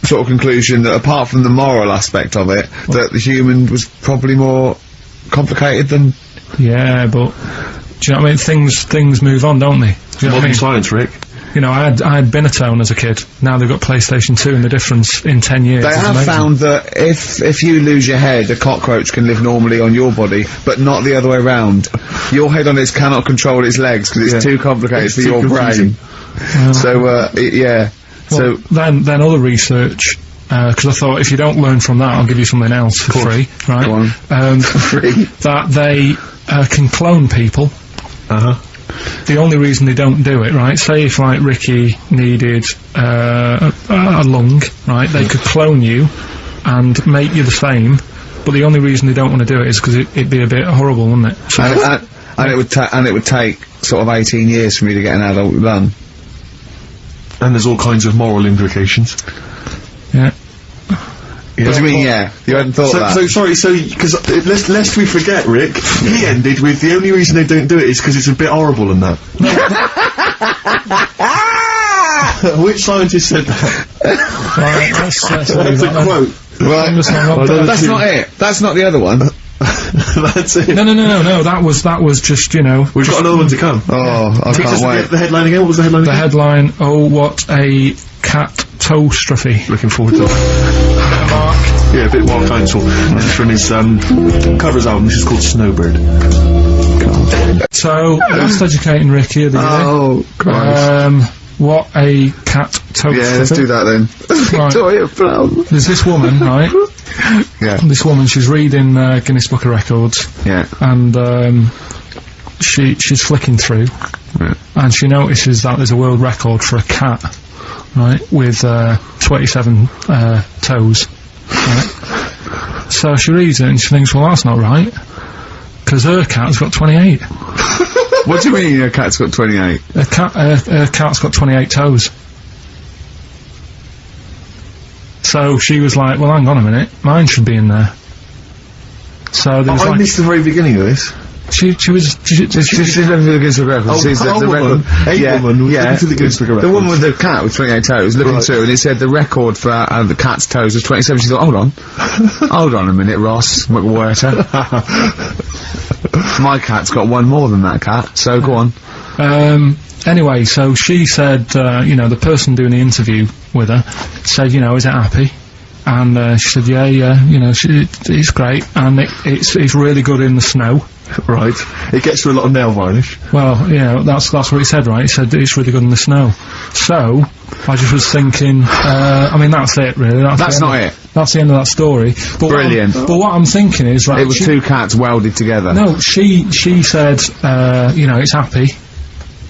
sort of conclusion that apart from the moral aspect of it, that the human was probably more complicated than? Yeah, but do you know what I mean? Things move on, don't they? Do you know what I Modern mean? science, Rick. You know, I had Binatone as a kid. Now they've got PlayStation 2, and the difference in 10 years. They is have amazing. found that if you lose your head, a cockroach can live normally on your body, but not the other way around. Your head on its cannot control its legs because it's too complicated It's for too your confusing. brain. So, yeah. Well, So, then other research. Because I thought if you don't learn from that, I'll give you something else for free, right? Go on. free. That they can clone people. The only reason they don't do it, right? Say if like Ricky needed a lung, right? They could clone you and make you the same. But the only reason they don't want to do it is because it'd be a bit horrible, wouldn't it? So And it would take sort of 18 years for me to get an adult lung. And there's all kinds of moral implications. yeah. What do you mean, yeah? You hadn't thought that? So sorry, because lest we forget, Rick, he ended with the only reason they don't do it is because it's a bit horrible and that. Which scientist said that? Right, let's That's leave a that then. quote. Right. I'm just hang on to that. That's not it. That's not the other one. That's it. No. That was just, you know. We've got another one to come. Oh, I Teach us can't wait. the headline again. What was the headline The again? headline. Oh, what a catastrophe. Looking forward to it. Yeah, a bit Wild Council. This is from his covers album. This is called Snowbird. So, that's educating Ricky of the year. Oh, Christ. What a catastrophe. Yeah, let's do that then. Right. Victoria Plum. There's this woman, right? Yeah. This woman, she's reading Guinness Book of Records, Yeah. and she's flicking through, and she notices that there's a world record for a cat, right, with 27 toes. Right? So she reads it and she thinks, well, that's not right, because her cat's got 28. What do you mean your cat's got 28? Her cat's got 28 toes. So she was like, well, hang on a minute, mine should be in there. So there was I like, missed the very beginning of this. she was, She's looking for the Guinness Book of Records. Oh, Sees a the woman. record. A woman was looking for the Guinness Book of The Records. woman with the cat with 28 toes looking Right. through, and it said the record for the cat's toes was 27. She thought, hold on. Hold on a minute, Ross McWhirter. My cat's got one more than that cat, so go on. anyway, so she said, you know, the person doing the interview with her said, you know, is it happy? And she said, yeah, you know, it's great, and it's really good in the snow. Right. It gets through a lot of nail varnish. Well, you know, that's what he said, right? He said it's really good in the snow. So, I just was thinking, I mean, that's it, really. That's not it. That's the end of that story. But Brilliant. But what I'm thinking is, right, It was two cats welded together. No, she said, you know, it's happy.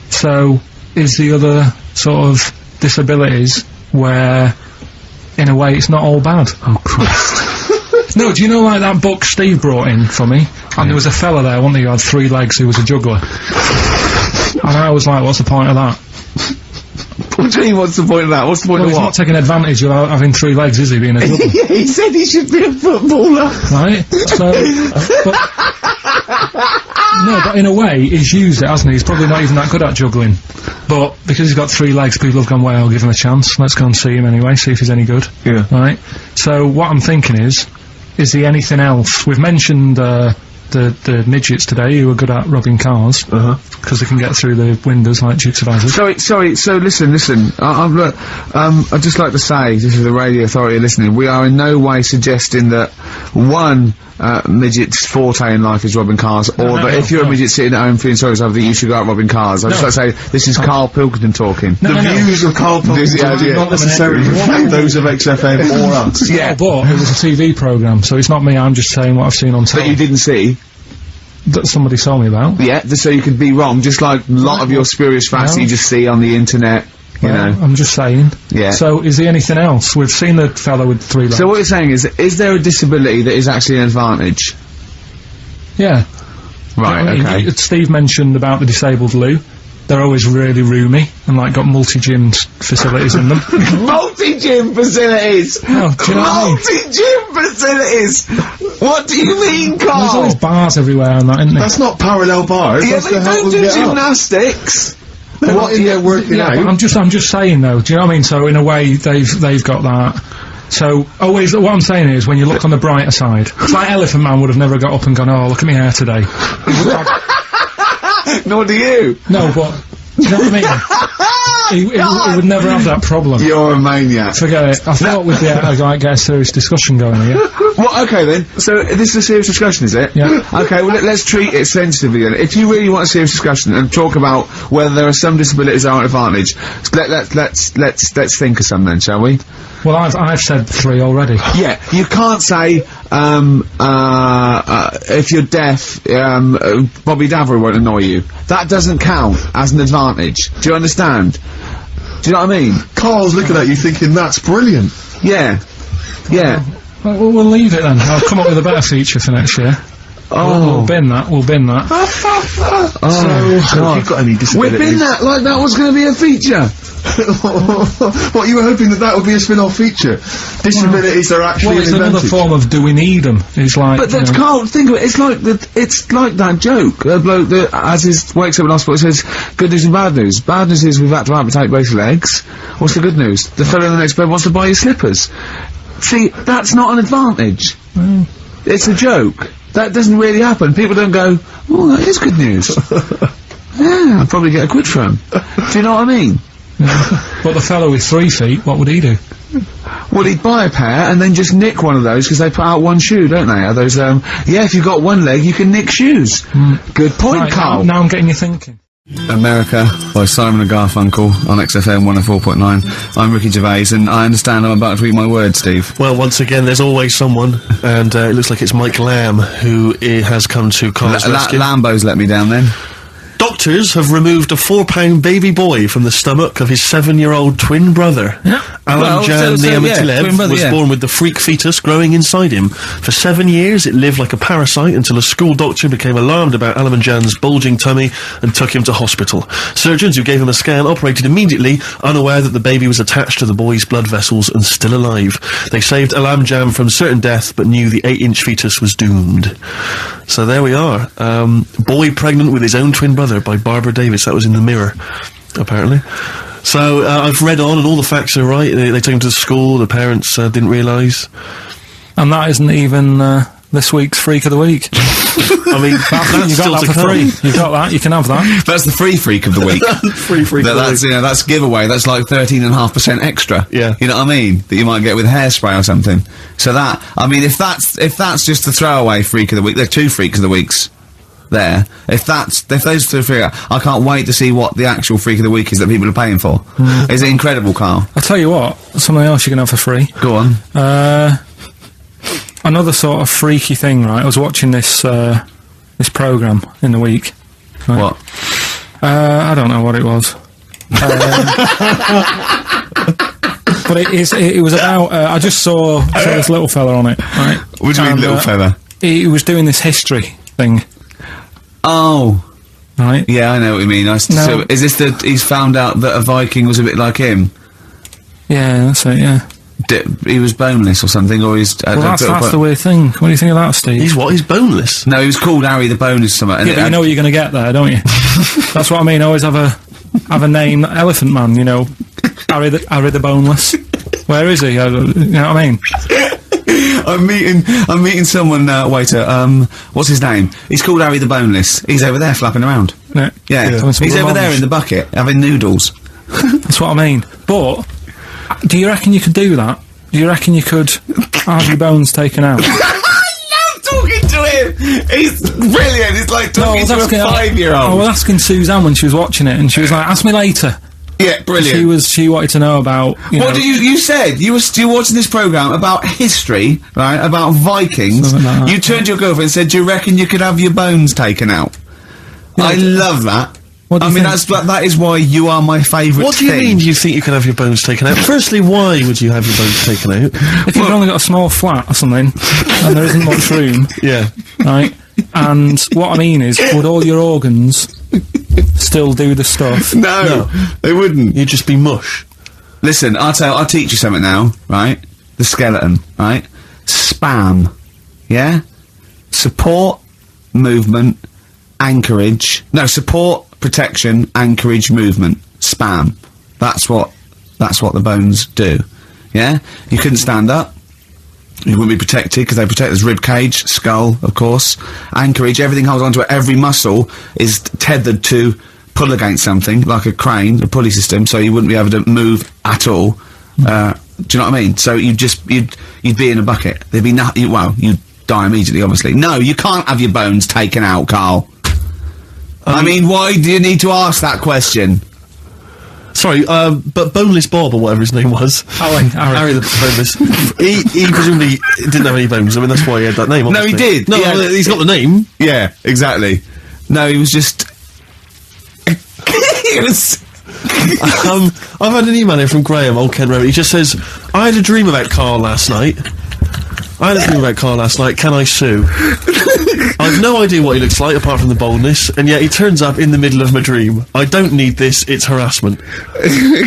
So, is the other sort of disabilities where in a way, it's not all bad. Oh, Christ. No, do you know, like, that book Steve brought in for me? And there was a fella there, wasn't he, who had 3 legs, who was a juggler. And I was like, what's the point of that? What do you mean, what's the point of that? What's the point Well, of he's what? not taking advantage of having 3 legs, is he, being a juggler? Yeah, he said he should be a footballer. Right? So, no, but in a way, he's used it, hasn't he? He's probably not even that good at juggling. But, because he's got 3 legs, people have gone, well, I'll give him a chance. Let's go and see him anyway, see if he's any good. Yeah. Right? So, what I'm thinking is he anything else? We've mentioned, the midgets today who are good at robbing cars. Because they can get through the windows like Dukes of Hazzard. Sorry, so listen, I'd just like to say, this is the radio authority listening, we are in no way suggesting that one midget's forte in life is robbing cars, or that if you're a midget sitting at home feeling sorry for something, you should go out robbing cars. I'd just like to say, this is Karl Pilkington talking. The views of Karl Pilkington do not necessarily reflect those of XFM or us. Yeah, but it was a TV programme, so it's not me, I'm just saying what I've seen on That telly. you didn't see. That somebody told me about. Yeah, just so you could be wrong, just like a lot of your spurious facts that you just see on the internet, you know. I'm just saying. Yeah. So, is there anything else? We've seen the fellow with 3 legs. So what you're saying is there a disability that is actually an advantage? Yeah. Right, okay. Steve mentioned about the disabled loo. They're always really roomy and like got multi-gym facilities in them. Multi-gym facilities! Oh, do you know what I mean? Multi-gym facilities! What do you mean, There's Carl? always bars everywhere and that, isn't there? That's not parallel bars. Yeah, That's they to help don't them do get up. gymnastics! They're not in there working Yeah, out. but I'm just saying though, do you know what I mean? So in a way, they've got that. So, always, what I'm saying is, when you look on the brighter side, it's like Elephant Man would have never got up and gone, oh, look at my hair today. He would have- Nor do you! no, but, do you know what I mean? He would never have that problem. You're a maniac. Forget it. I thought we'd like, get a serious discussion going here. Well, okay then. So this is a serious discussion, is it? Yeah. Okay. Well, let's treat it sensitively then. If you really want a serious discussion and talk about whether there are some disabilities that are an advantage, let's think of some then, shall we? Well, I've said 3 already. Yeah. You can't say if you're deaf, Bobby Davro won't annoy you. That doesn't count as an advantage. Do you understand? Do you know what I mean? Carl's looking at you thinking, that's brilliant. Yeah. Yeah. Well, we'll leave it then. I'll come up with a better feature for next year. We'll bin that. So, If you've got any we've disabilities... been that like that was going to be a feature. What, you were hoping that would be a spin-off feature? Disabilities are actually Well, it's an another advantage. form of do we need them? It's like, But that's Carl. Think of it. It's like that joke. A bloke that wakes up in hospital says, "Good news and bad news. Bad news is we've had to amputate both legs. What's the good news? The fellow in the next bed wants to buy you slippers." See, that's not an advantage. It's a joke. That doesn't really happen. People don't go, "Oh, that is good news." Yeah, I'd probably get a quid for him. Do you know what I mean? But the fellow with 3 feet, what would he do? Well, he'd buy a pair and then just nick one of those because they put out one shoe, don't they? Are those, yeah, if you've got one leg, you can nick shoes. Good point, Right, Carl. now I'm getting you thinking. America by Simon and Garfunkel on XFM 104.9. I'm Ricky Gervais, and I understand I'm about to read my words, Steve. Well, once again, there's always someone, and it looks like it's Mike Lamb who has come to Carl's rescue. Lambo's let me down then. Doctors have removed a 4-pound baby boy from the stomach of his 7-year-old twin brother. Alan Jan Niamatilev was born with the freak fetus growing inside him. For 7 years, it lived like a parasite until a school doctor became alarmed about Alan Jan's bulging tummy and took him to hospital. Surgeons who gave him a scan operated immediately, unaware that the baby was attached to the boy's blood vessels and still alive. They saved Alam Jan from certain death, but knew the 8-inch fetus was doomed. So there we are. Boy pregnant with his own twin brother by Barbara Davis. That was in the Mirror, apparently. So, I've read on and all the facts are right. They took him to school, the parents didn't realise. And that isn't even this week's Freak of the Week. I mean, that's You still got that to for come. free. You got that, you can have that. That's the free freak of the week. Free freak of the That's, week. you know, that's giveaway. That's like 13.5% extra. Yeah. You know what I mean? That you might get with hairspray or something. So that, I mean, if that's just the throwaway freak of the week, there are 2 freaks of the weeks there. If those 2 freak, I can't wait to see what the actual freak of the week is that people are paying for. Is it incredible, Carl? I'll tell you what, something else you can have for free. Go on. Another sort of freaky thing, right? I was watching this programme in the week. Right? What? I don't know what it was. But it was about, I just saw this little fella on it, right? What do you mean, little fella? He was doing this history thing. Oh. Right? Yeah, I know what you mean. So, is this he's found out that a Viking was a bit like him? Yeah, that's it, yeah. He was boneless or something, or he's... well, that's the weird thing. What do you think of that, Steve? He's what? He's boneless? No, he was called Harry the Boneless something. Yeah, but you know what you're going to get there, don't you? That's what I mean. Always have a name, Elephant Man, you know. Harry the Boneless. Where is he? You know what I mean? I'm meeting someone, waiter, what's his name? He's called Harry the Boneless. He's over there flapping around. Yeah. He's over there in the bucket, having noodles. That's what I mean. But, do you reckon you could do that? Do you reckon you could have your bones taken out? I love talking to him! He's brilliant, it's like talking to a 5-year-old. I was asking Suzanne when she was watching it, and she was like, ask me later. Yeah, brilliant. She wanted to know about, What did you said? You were watching this programme about history, right, about Vikings. Something like that. You turned to your girlfriend and said, do you reckon you could have your bones taken out? Yeah, I love that. What do you think? That is why you are my favourite thing. What do you mean you think you can have your bones taken out? Firstly, why would you have your bones taken out? If you've only got a small flat or something, and there isn't much room, Yeah. right? And what I mean is, would all your organs still do the stuff? No, they wouldn't. You'd just be mush. Listen, I'll teach you something now, right? The skeleton, right? Spam, yeah? Support, movement, anchorage. No, support, protection, anchorage, movement. Spam. That's what the bones do. Yeah? You couldn't stand up. You wouldn't be protected because they protect this rib cage, skull, of course. Anchorage, everything holds onto it. Every muscle is tethered to pull against something, like a crane, a pulley system, so you wouldn't be able to move at all. Do you know what I mean? So you'd be in a bucket. There'd be nothing. Well, you'd die immediately, obviously. No, you can't have your bones taken out, Carl. I mean, why do you need to ask that question? Sorry, but Boneless Bob, or whatever his name was. Harry the Boneless. he presumably didn't have any bones. I mean, that's why he had that name, obviously. No, he did. No, he's got the name. Yeah, exactly. No, he was just... he was... I've had an email here from Graham, Old Kent Road. He just says, I had a dream about Carl last night. Can I sue? I've no idea what he looks like, apart from the boldness, and yet he turns up in the middle of my dream. I don't need this, it's harassment.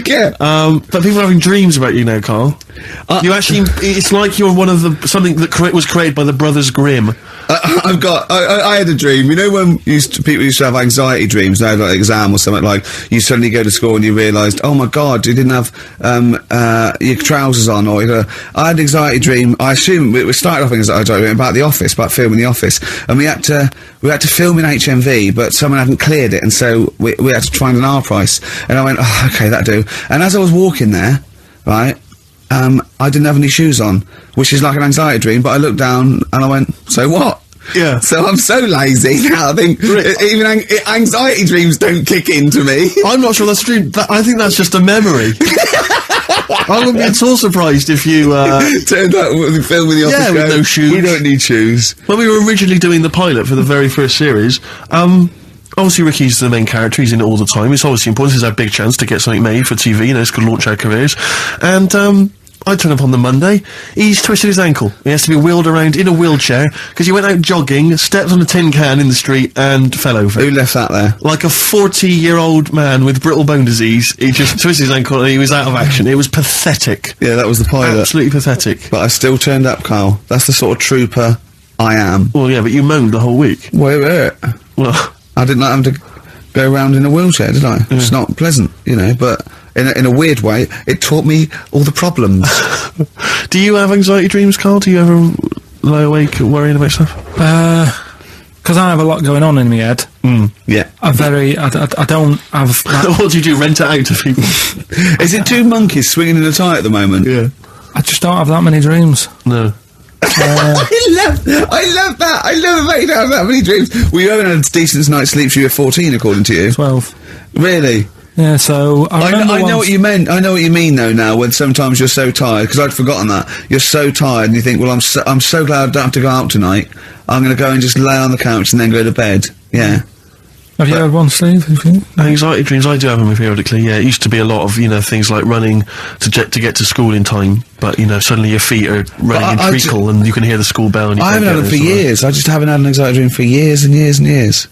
Yeah. But people are having dreams about you now, Carl. You actually, it's like you're one of something that was created by the Brothers Grimm. I had a dream. You know when people used to have anxiety dreams, like exam or something, like you suddenly go to school and you realised, oh my god, you didn't have your trousers on, or I had an anxiety dream. I assume we started off an anxiety dream about the office, about filming the office, and we had to film in HMV, but someone hadn't cleared it, and so we had to find an R price. And I went, oh, okay, that'll do. And as I was walking there, right, I didn't have any shoes on, which is like an anxiety dream, but I looked down and I went, so what? Yeah. So I'm so lazy now, I think even anxiety dreams don't kick into me. I'm not sure that's a dream. I think that's just a memory. I wouldn't be at all surprised if you, turned up with the film in the office. Yeah, with no shoes. We don't need shoes. When we were originally doing the pilot for the very first series, obviously Ricky's the main character, he's in it all the time, it's obviously important, this is our big chance to get something made for TV, you know, it's going to launch our careers, and, I turn up on the Monday, he's twisted his ankle, he has to be wheeled around in a wheelchair, because he went out jogging, stepped on a tin can in the street, and fell over. Who left that there? Like a 40-year-old man with brittle bone disease, he just twisted his ankle and he was out of action. It was pathetic. Yeah, that was the pilot. Absolutely pathetic. But I still turned up, Carl. That's the sort of trooper I am. Well, yeah, but you moaned the whole week. Well, Well, I didn't like having to go around in a wheelchair, did I? It's not pleasant, you know, but in a weird way, it taught me all the problems. do you have anxiety dreams, Carl? Do you ever lie awake worrying about stuff? Because I have a lot going on in my head. Yeah. I don't have... What do you do, rent it out to people? Is it two monkeys swinging in a tie at the moment? Yeah. I just don't have that many dreams. No. I love that. I love it, mate. You don't have that many dreams. Well, you haven't had a decent night's sleep till you were 14, according to you. 12. Really? Yeah, so I know what you meant. I know what you mean, though. Now, when sometimes you're so tired, because I'd forgotten that you're so tired, and you think, "Well, I'm so glad I don't have to go out tonight. I'm going to go and just lay on the couch and then go to bed." Yeah. Have you had one, Steve? Anxiety dreams, I do have them periodically, yeah. It used to be a lot of, things like running to get to school in time, but, suddenly your feet are running in treacle and you can hear the school bell and you I can't haven't had get them for there, years. I just haven't had an anxiety dream for years and years and years.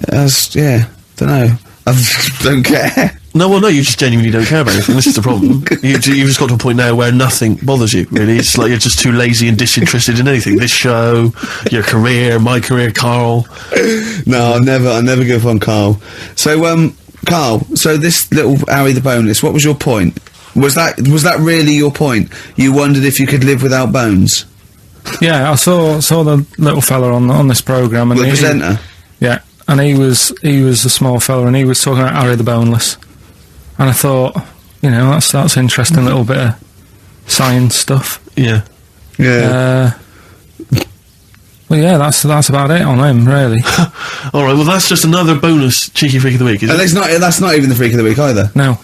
Don't know. I just don't care. No, you just genuinely don't care about anything. This is the problem. You've just got to a point now where nothing bothers you, really. It's like you're just too lazy and disinterested in anything. This show, your career, my career, Carl. No, I never give up on Carl. So, Carl, so this little Harry the Boneless, what was your point? Was that really your point? You wondered if you could live without bones? Yeah, I saw the little fella on this programme. The presenter? Yeah, and he was a small fella and he was talking about Harry the Boneless. And I thought, that's interesting little bit of science stuff. Yeah. Yeah. Well, yeah, that's about it on him, really. All right. Well, that's just another bonus cheeky freak of the week, is it? That's not even the freak of the week either. No.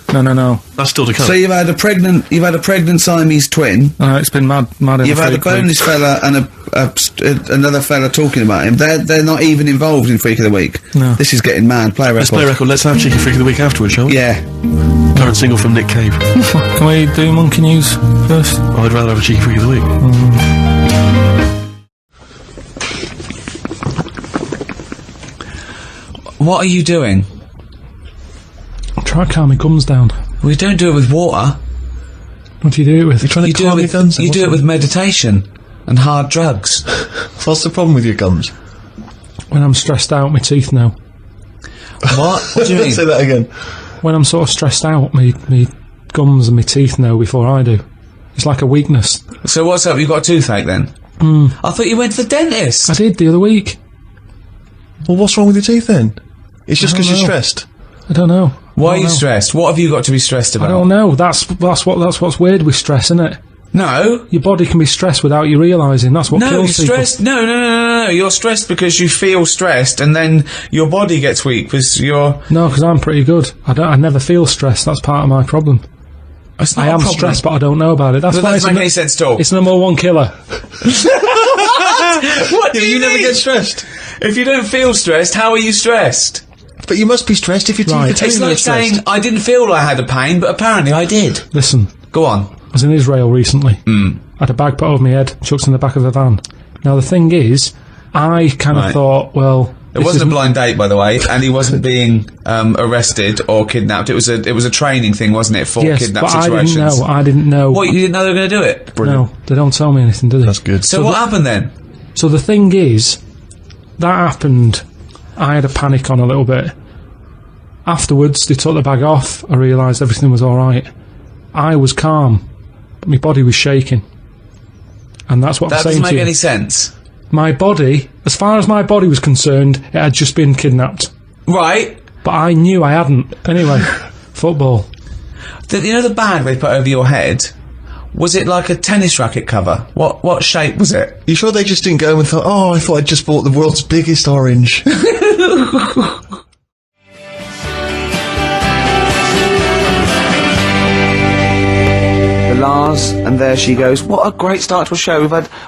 That's still to come. So you've had a pregnant Siamese twin. It's been mad. You've had a boneless fella and another fella talking about him. They're not even involved in freak of the week. No. This is getting mad. Play a record. Let's play a record. Let's have cheeky freak of the week afterwards, shall we? Yeah. Current single from Nick Cave. Can we do monkey news first? I'd rather have a cheeky freak of the week. What are you doing? Try to calm my gums down. We don't do it with water. What do you do it with? You're trying to calm your guns down? You do it with meditation and hard drugs. What's the problem with your gums? When I'm stressed out, my teeth know. What? What do you mean? Say that again. When I'm sort of stressed out, me gums and my teeth know before I do. It's like a weakness. So what's up? You got a toothache then? I thought you went to the dentist. I did the other week. Well, what's wrong with your teeth then? It's just because you're stressed. I don't know. Why are you stressed? What have you got to be stressed about? I don't know. That's what's weird with stress, isn't it? No. Your body can be stressed without you realising. That's what No, you're kills people. stressed. No. You're stressed because you feel stressed, and then your body gets weak because you're. No, because I'm pretty good. I never feel stressed. That's part of my problem. It's not I a am problem. stressed, but I don't know about it. That's That why doesn't make any sense at all. It's number one killer. What do you never mean? get stressed. If you don't feel stressed, how are you stressed? But you must be stressed if your teeth Right. are telling It's you like you're stressed. saying, I didn't feel I had a pain, but apparently I did. Listen, Go on. I was in Israel recently. I had a bag put over my head, chucked in the back of a van. Now the thing is, I kind of Right. thought, well, It wasn't a blind date, by the way, and he wasn't being arrested or kidnapped. It was a training thing, wasn't it, for yes, kidnap but situations? I didn't know. What, you didn't know they were going to do it? No, they don't tell me anything, do they? That's good. So what happened then? So the thing is, that happened. I had a panic on a little bit. Afterwards, they took the bag off. I realised everything was all right. I was calm, but my body was shaking, and that's what That I'm saying doesn't to make you. any sense. My body, as far as my body was concerned, it had just been kidnapped. Right. But I knew I hadn't. Anyway, football. You know the bag they put over your head? Was it like a tennis racket cover? What shape was it? You sure they just didn't go and thought, oh, I thought I'd just bought the world's biggest orange? Lars, and there she goes. What a great start to a show.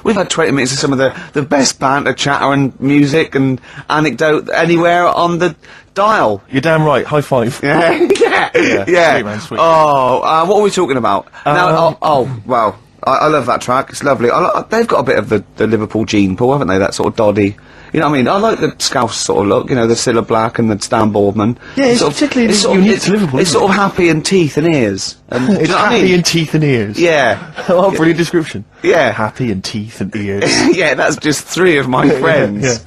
We've had 20 minutes of some of the best banter, chatter and music and anecdote anywhere on the dial. You're damn right. High five. Yeah. Sweet, man, sweet. Oh, what are we talking about? Now, well, I love that track. It's lovely. They've got a bit of the Liverpool gene pool, haven't they? That sort of doddy. You know what I mean? I like the Scouse sort of look, the Cilla Black and the Stan Boardman. Yeah, it's particularly unique to Liverpool, It's isn't sort of happy and teeth and ears. And, do you It's know what I happy mean? and teeth and ears. Yeah. Oh, brilliant description. Yeah. Happy and teeth and ears. Yeah, that's just 3 of my friends.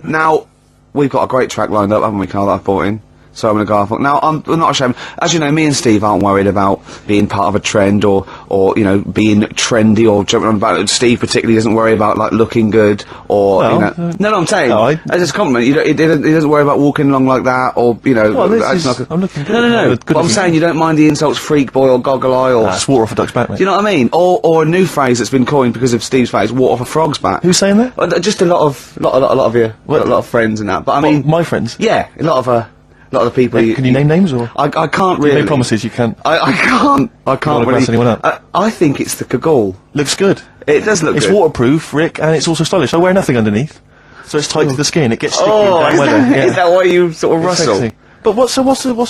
Now, we've got a great track lined up, haven't we, Carl, that I've brought in? So I'm going to go off. Now, I'm not ashamed. As you know, me and Steve aren't worried about being part of a trend or being trendy or jumping on about it. Steve particularly doesn't worry about, like, looking good or, Well, No, I'm saying. no, As a compliment, he doesn't worry about walking along like that or, Well, acting like I'm looking good. No. Good But I'm saying you don't mind the insults freak boy or goggle eye or... That's water off a duck's back, mate. Do you know what I mean? Or a new phrase that's been coined because of Steve's face, water off a frog's back. Who's saying that? Just a lot of you, a lot of friends and that. But I mean, my friends? yeah, a lot of the people. Can you name names or? I can't really. Make promises, you can't. I can't wanna really. grass anyone up? I think it's the cagoule. Looks good. It does look It's good. waterproof, Rick, and it's also stylish. I wear nothing underneath. so it's tight to the skin. It gets sticky in Oh, bad is weather. that, Yeah. is that why you sort of rustle? Sexy. But what's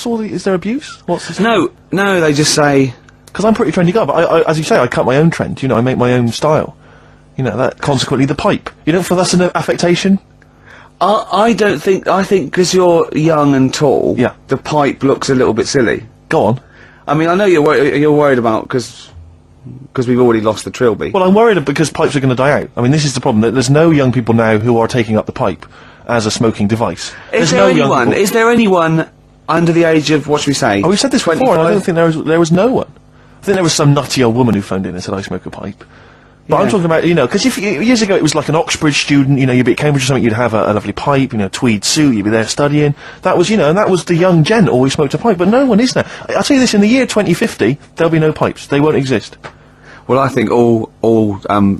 all the, is there abuse? What's the No, they just say... Because I'm a pretty trendy guy, but I, as you say, I cut my own trend, you know, I make my own style. You know, that, consequently, the pipe. You don't feel that's an affectation? I don't think... I think because you're young and tall, Yeah. the pipe looks a little bit silly. Go on. I mean, I know you're worried about, because we've already lost the trilby. Well, I'm worried because pipes are going to die out. I mean, this is the problem, that there's no young people now who are taking up the pipe as a smoking device. Is There's no young anyone... people. Is there anyone under the age of, what should we say? Oh, we've said this before, and I don't think there was no one. I think there was some nutty old woman who phoned in and said, I smoke a pipe. But I'm talking about, you know, because years ago it was like an Oxbridge student, you know, you'd be at Cambridge or something, you'd have a lovely pipe, you know, tweed suit, you'd be there studying. That was, you know, and that was the young gent always smoked a pipe, but no one is now. I'll tell you this, in the year 2050, there'll be no pipes. They won't exist. Well, I think all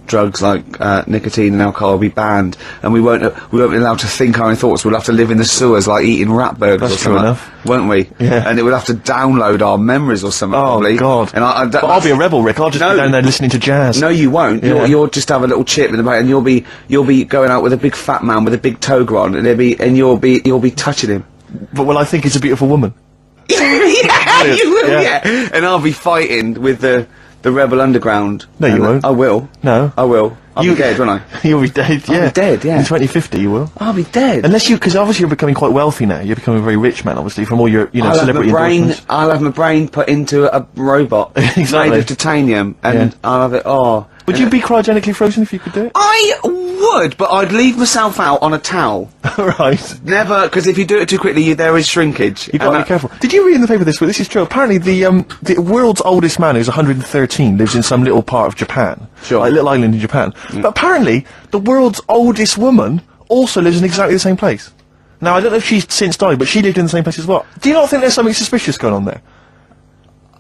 drugs like nicotine and alcohol will be banned, and we won't be allowed to think our own thoughts. We'll have to live in the sewers like eating rat burgers That's or true something, enough. won't we? Yeah. And it will have to download our memories or something. Oh, probably. God. And But I'll be a rebel, Rick. I'll just No. be down there listening to jazz. No, you won't. Yeah. You'll just have a little chip in the back, and you'll be going out with a big fat man with a big toga on, and you'll be touching him. But well, I think he's a beautiful woman. Yeah, you will. Yeah. Yeah. And I'll be fighting with the rebel underground. No, you And won't. I will. No. I will. I'll be dead, won't I? You'll be dead, yeah. I'll be dead, yeah. In 2050, you will. I'll be dead. Unless you, because obviously you're becoming quite wealthy now. You're becoming a very rich man, obviously, from all your, you know, celebrity endorsements. I'll have my brain put into a robot Exactly. made of titanium, and Yeah. I'll have it. Oh, Would you be cryogenically frozen if you could do it? I would, but I'd leave myself out on a towel. Right. Never, because if you do it too quickly, there is shrinkage. You've got to And be careful. Did you read in the paper this week? This is true. Apparently, the world's oldest man, who's 113, lives in some little part of Japan. Sure. Like a little island in Japan. But apparently, the world's oldest woman also lives in exactly the same place. Now, I don't know if she's since died, but she lived in the same place as well. Do you not think there's something suspicious going on there?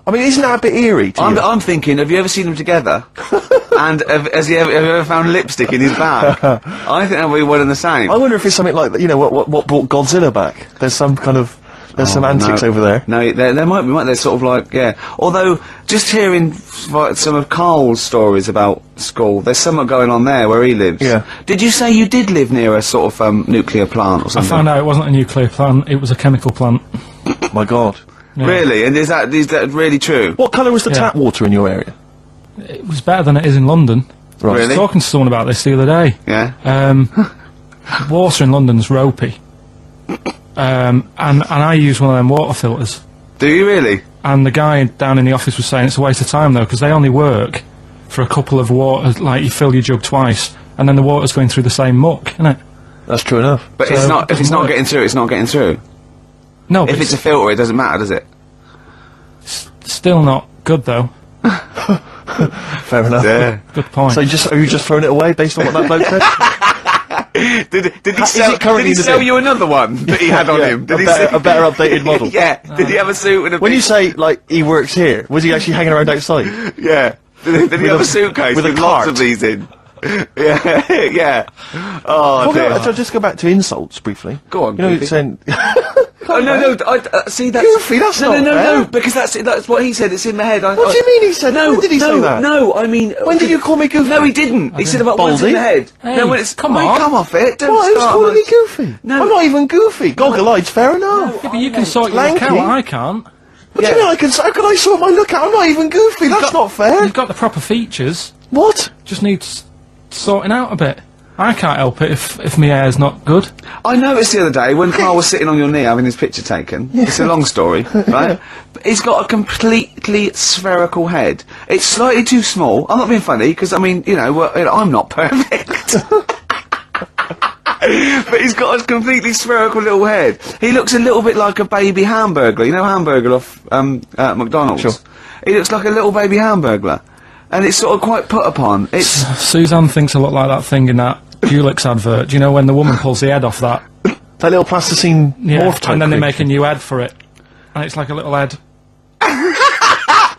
I mean, isn't that a bit eerie to you? I'm thinking, have you ever seen them together? And have you ever found lipstick in his bag? I think that'll be one and the same. I wonder if it's something like, you know, what brought Godzilla back. There's some kind of... There's some antics over there. No, there might be, might there? Sort of like, yeah. Although, just hearing some of Karl's stories about school, there's something going on there where he lives. Yeah. Did you say you did live near a sort of nuclear plant or I something? found out it wasn't a nuclear plant, it was a chemical plant. My God. Yeah. Really? And is that really true? What colour was the Yeah. tap water in your area? It was better than it is in London. Right. I was Really? talking to someone about this the other day. Yeah. Water in London's ropey. And I use one of them water filters. Do you really? And the guy down in the office was saying it's a waste of time though, because they only work for a couple of waters, like you fill your jug twice, and then the water's going through the same muck, isn't it? That's true enough. But So it's not. it If it's doesn't not work. getting through, it's not getting through. No, If but it's a filter, it doesn't matter, does it? still not good though. Fair enough. Good point. So are you just throwing it away based on what that bloke said? Did he Is sell? it currently Did he in the sell bin? you another one that he had on Yeah, him? Did a he better- say- a better updated model. Yeah. Did he have a suit and a? When big- you say, like, he works here, was he actually hanging around outside? Yeah. Did he have a suitcase with with, a lots cart? of these in? Yeah. Yeah. Oh Well, dear. I'll just go back to insults briefly. Go on, You know, Goofy. it's saying... Oh no, see that's Goofy, that's no, not no, fair. no, because that's what he said. It's in my head. What do you mean he said? No, When did he say that? No, I mean, When did you call me Goofy? No, he didn't. He said about what's in Baldy? the head. Hey, no, when it's come mate, on. come off it. Don't What? Who's start calling me much. Goofy? No. I'm not even Goofy. Goggle-eyed's fair enough. Yeah, but you can sort your Lanky. account, I can't. What do you mean how can I sort my look out? I'm not even Goofy. That's not fair. You've got the proper features, What? just needs sorting out a bit. I can't help it if my hair's not good. I noticed the other day when Karl was sitting on your knee having his picture taken. It's a long story, right? But he's got a completely spherical head. It's slightly too small. I'm not being funny because I mean, you know, I'm not perfect. But he's got a completely spherical little head. He looks a little bit like a baby Hamburglar. You know Hamburglar off McDonald's? Sure. He looks like a little baby Hamburglar. And it's sort of quite put upon. It's Suzanne thinks a lot like that thing in that Dulux advert. Do you know when the woman pulls the head off that? That little plasticine morph type and then they creature. make a new head for it. And it's like a little head.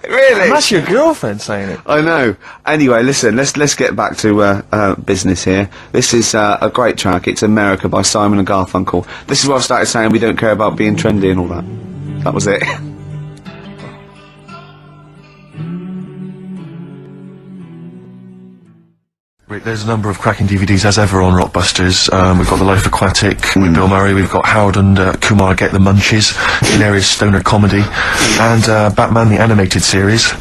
really. That's your girlfriend saying it. I know. Anyway, listen, let's get back to business here. This is a great track. It's America by Simon and Garfunkel. This is where I started saying we don't care about being trendy and all that. That was it. There's a number of cracking DVDs as ever on Rockbusters. We've got The Life Aquatic with Bill Murray, we've got Howard and Kumar Get the Munchies, hilarious stoner comedy, and Batman the Animated Series,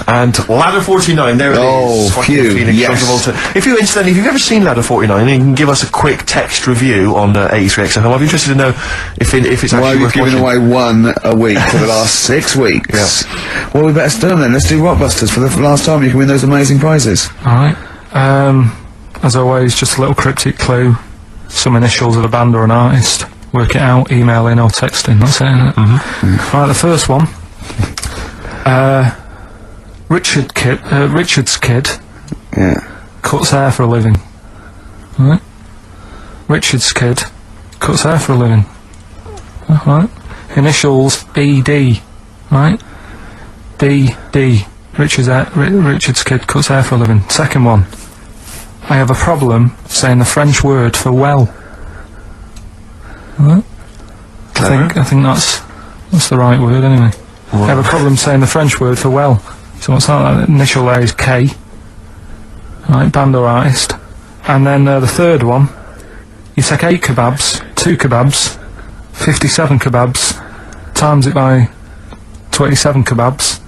and Ladder 49, there it is. Phew, yes. If you've ever seen Ladder 49, you can give us a quick text review on 83XFM. I'd be interested to know if it's actually Why are we worth giving watching. away one a week for the last 6 weeks? Yeah. Well, we better do them then. Let's do Rockbusters for the last time. You can win those amazing prizes. Alright. As always, just a little cryptic clue. Some initials of a band or an artist. Work it out, email in or text in. That's it, isn't it? Right, the first one. Richard's kid. Yeah. Cuts hair for a living. Right? Richard's kid cuts hair for a living. Right? Initials ED. Right? D. Richard's kid cuts hair for a living. Second one. I have a problem saying the French word for well. Right? I think that's the right word anyway. Well. I have a problem saying the French word for well. So what's that? The initial there is K. Right, band or artist. And then the third one. You take 8 kebabs, 2 kebabs, 57 kebabs, times it by 27 kebabs.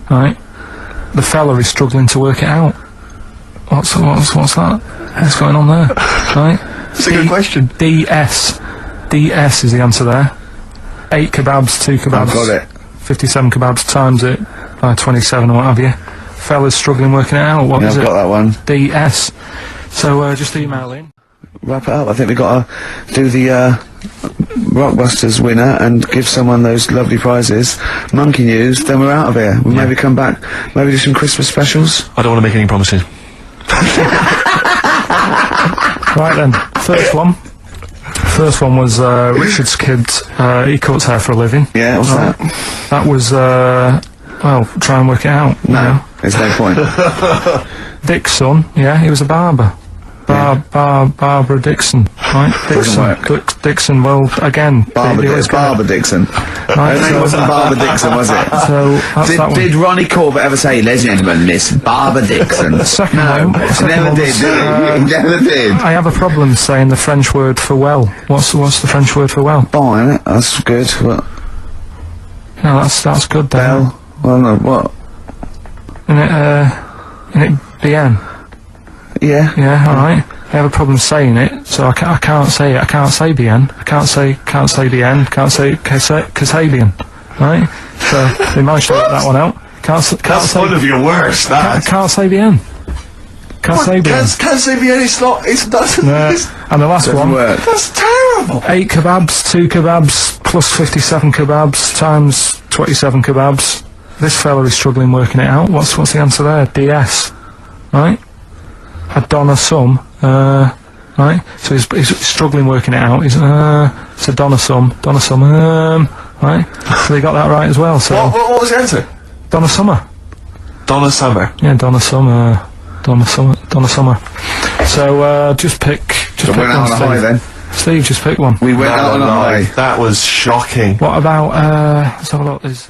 Right? The fella is struggling to work it out. What's that? What's going on there? Right? That's a good question. DS is the answer there. 8 kebabs, 2 kebabs. I've got it. 57 kebabs times it by 27 or what have you. Fella's struggling working it out. What is I've it? got that one. DS. So just email in. Wrap it up. I think we've got to do the Rockbusters winner and give someone those lovely prizes. Monkey News, then we're out of here. We'll maybe come back, maybe do some Christmas specials. I don't want to make any promises. Right then, first one was Richard's kid, he cuts hair for a living. Yeah, what's that? That was, well, try and work it out. No, there's no point. Dick's son, yeah, he was a barber. Barbara Dixon, right? Dixon, well, again. Barbara Dixon. Right, Her name wasn't Barbara Dixon, was it? So, that's that one. Did Ronnie Corbett ever say, ladies and gentlemen, Miss Barbara Dixon? Second No, one, never did, he? Never did. I have a problem saying the French word for well. What's the French word for well? Oh, isn't it? That's good. What? No, that's good then. Bell? Well, no, what? Isn't it bien? Yeah. Yeah, alright. I have a problem saying it, so I can't say it. I can't say bien. I can't say bien. Can't say Kasabian. Right? So, we managed to work that one out. Can't say one of your worst, that. Can't say bien. Can't say bien. Can't say bien, it doesn't. And the last one. Work. That's terrible. 8 kebabs, 2 kebabs, plus 57 kebabs, times 27 kebabs. This fella is struggling working it out. What's the answer there? DS. Right? A Donna sum, right? So he's struggling working it out. It's a Donna sum, right? So they got that right as well. So What was the answer? Donna Summer. Donna Summer. Yeah, Donna Summer. So just pick So one, went out on a high Steve. then. Steve, just pick one. We went out on a high. That was shocking. What about let's have a look. There's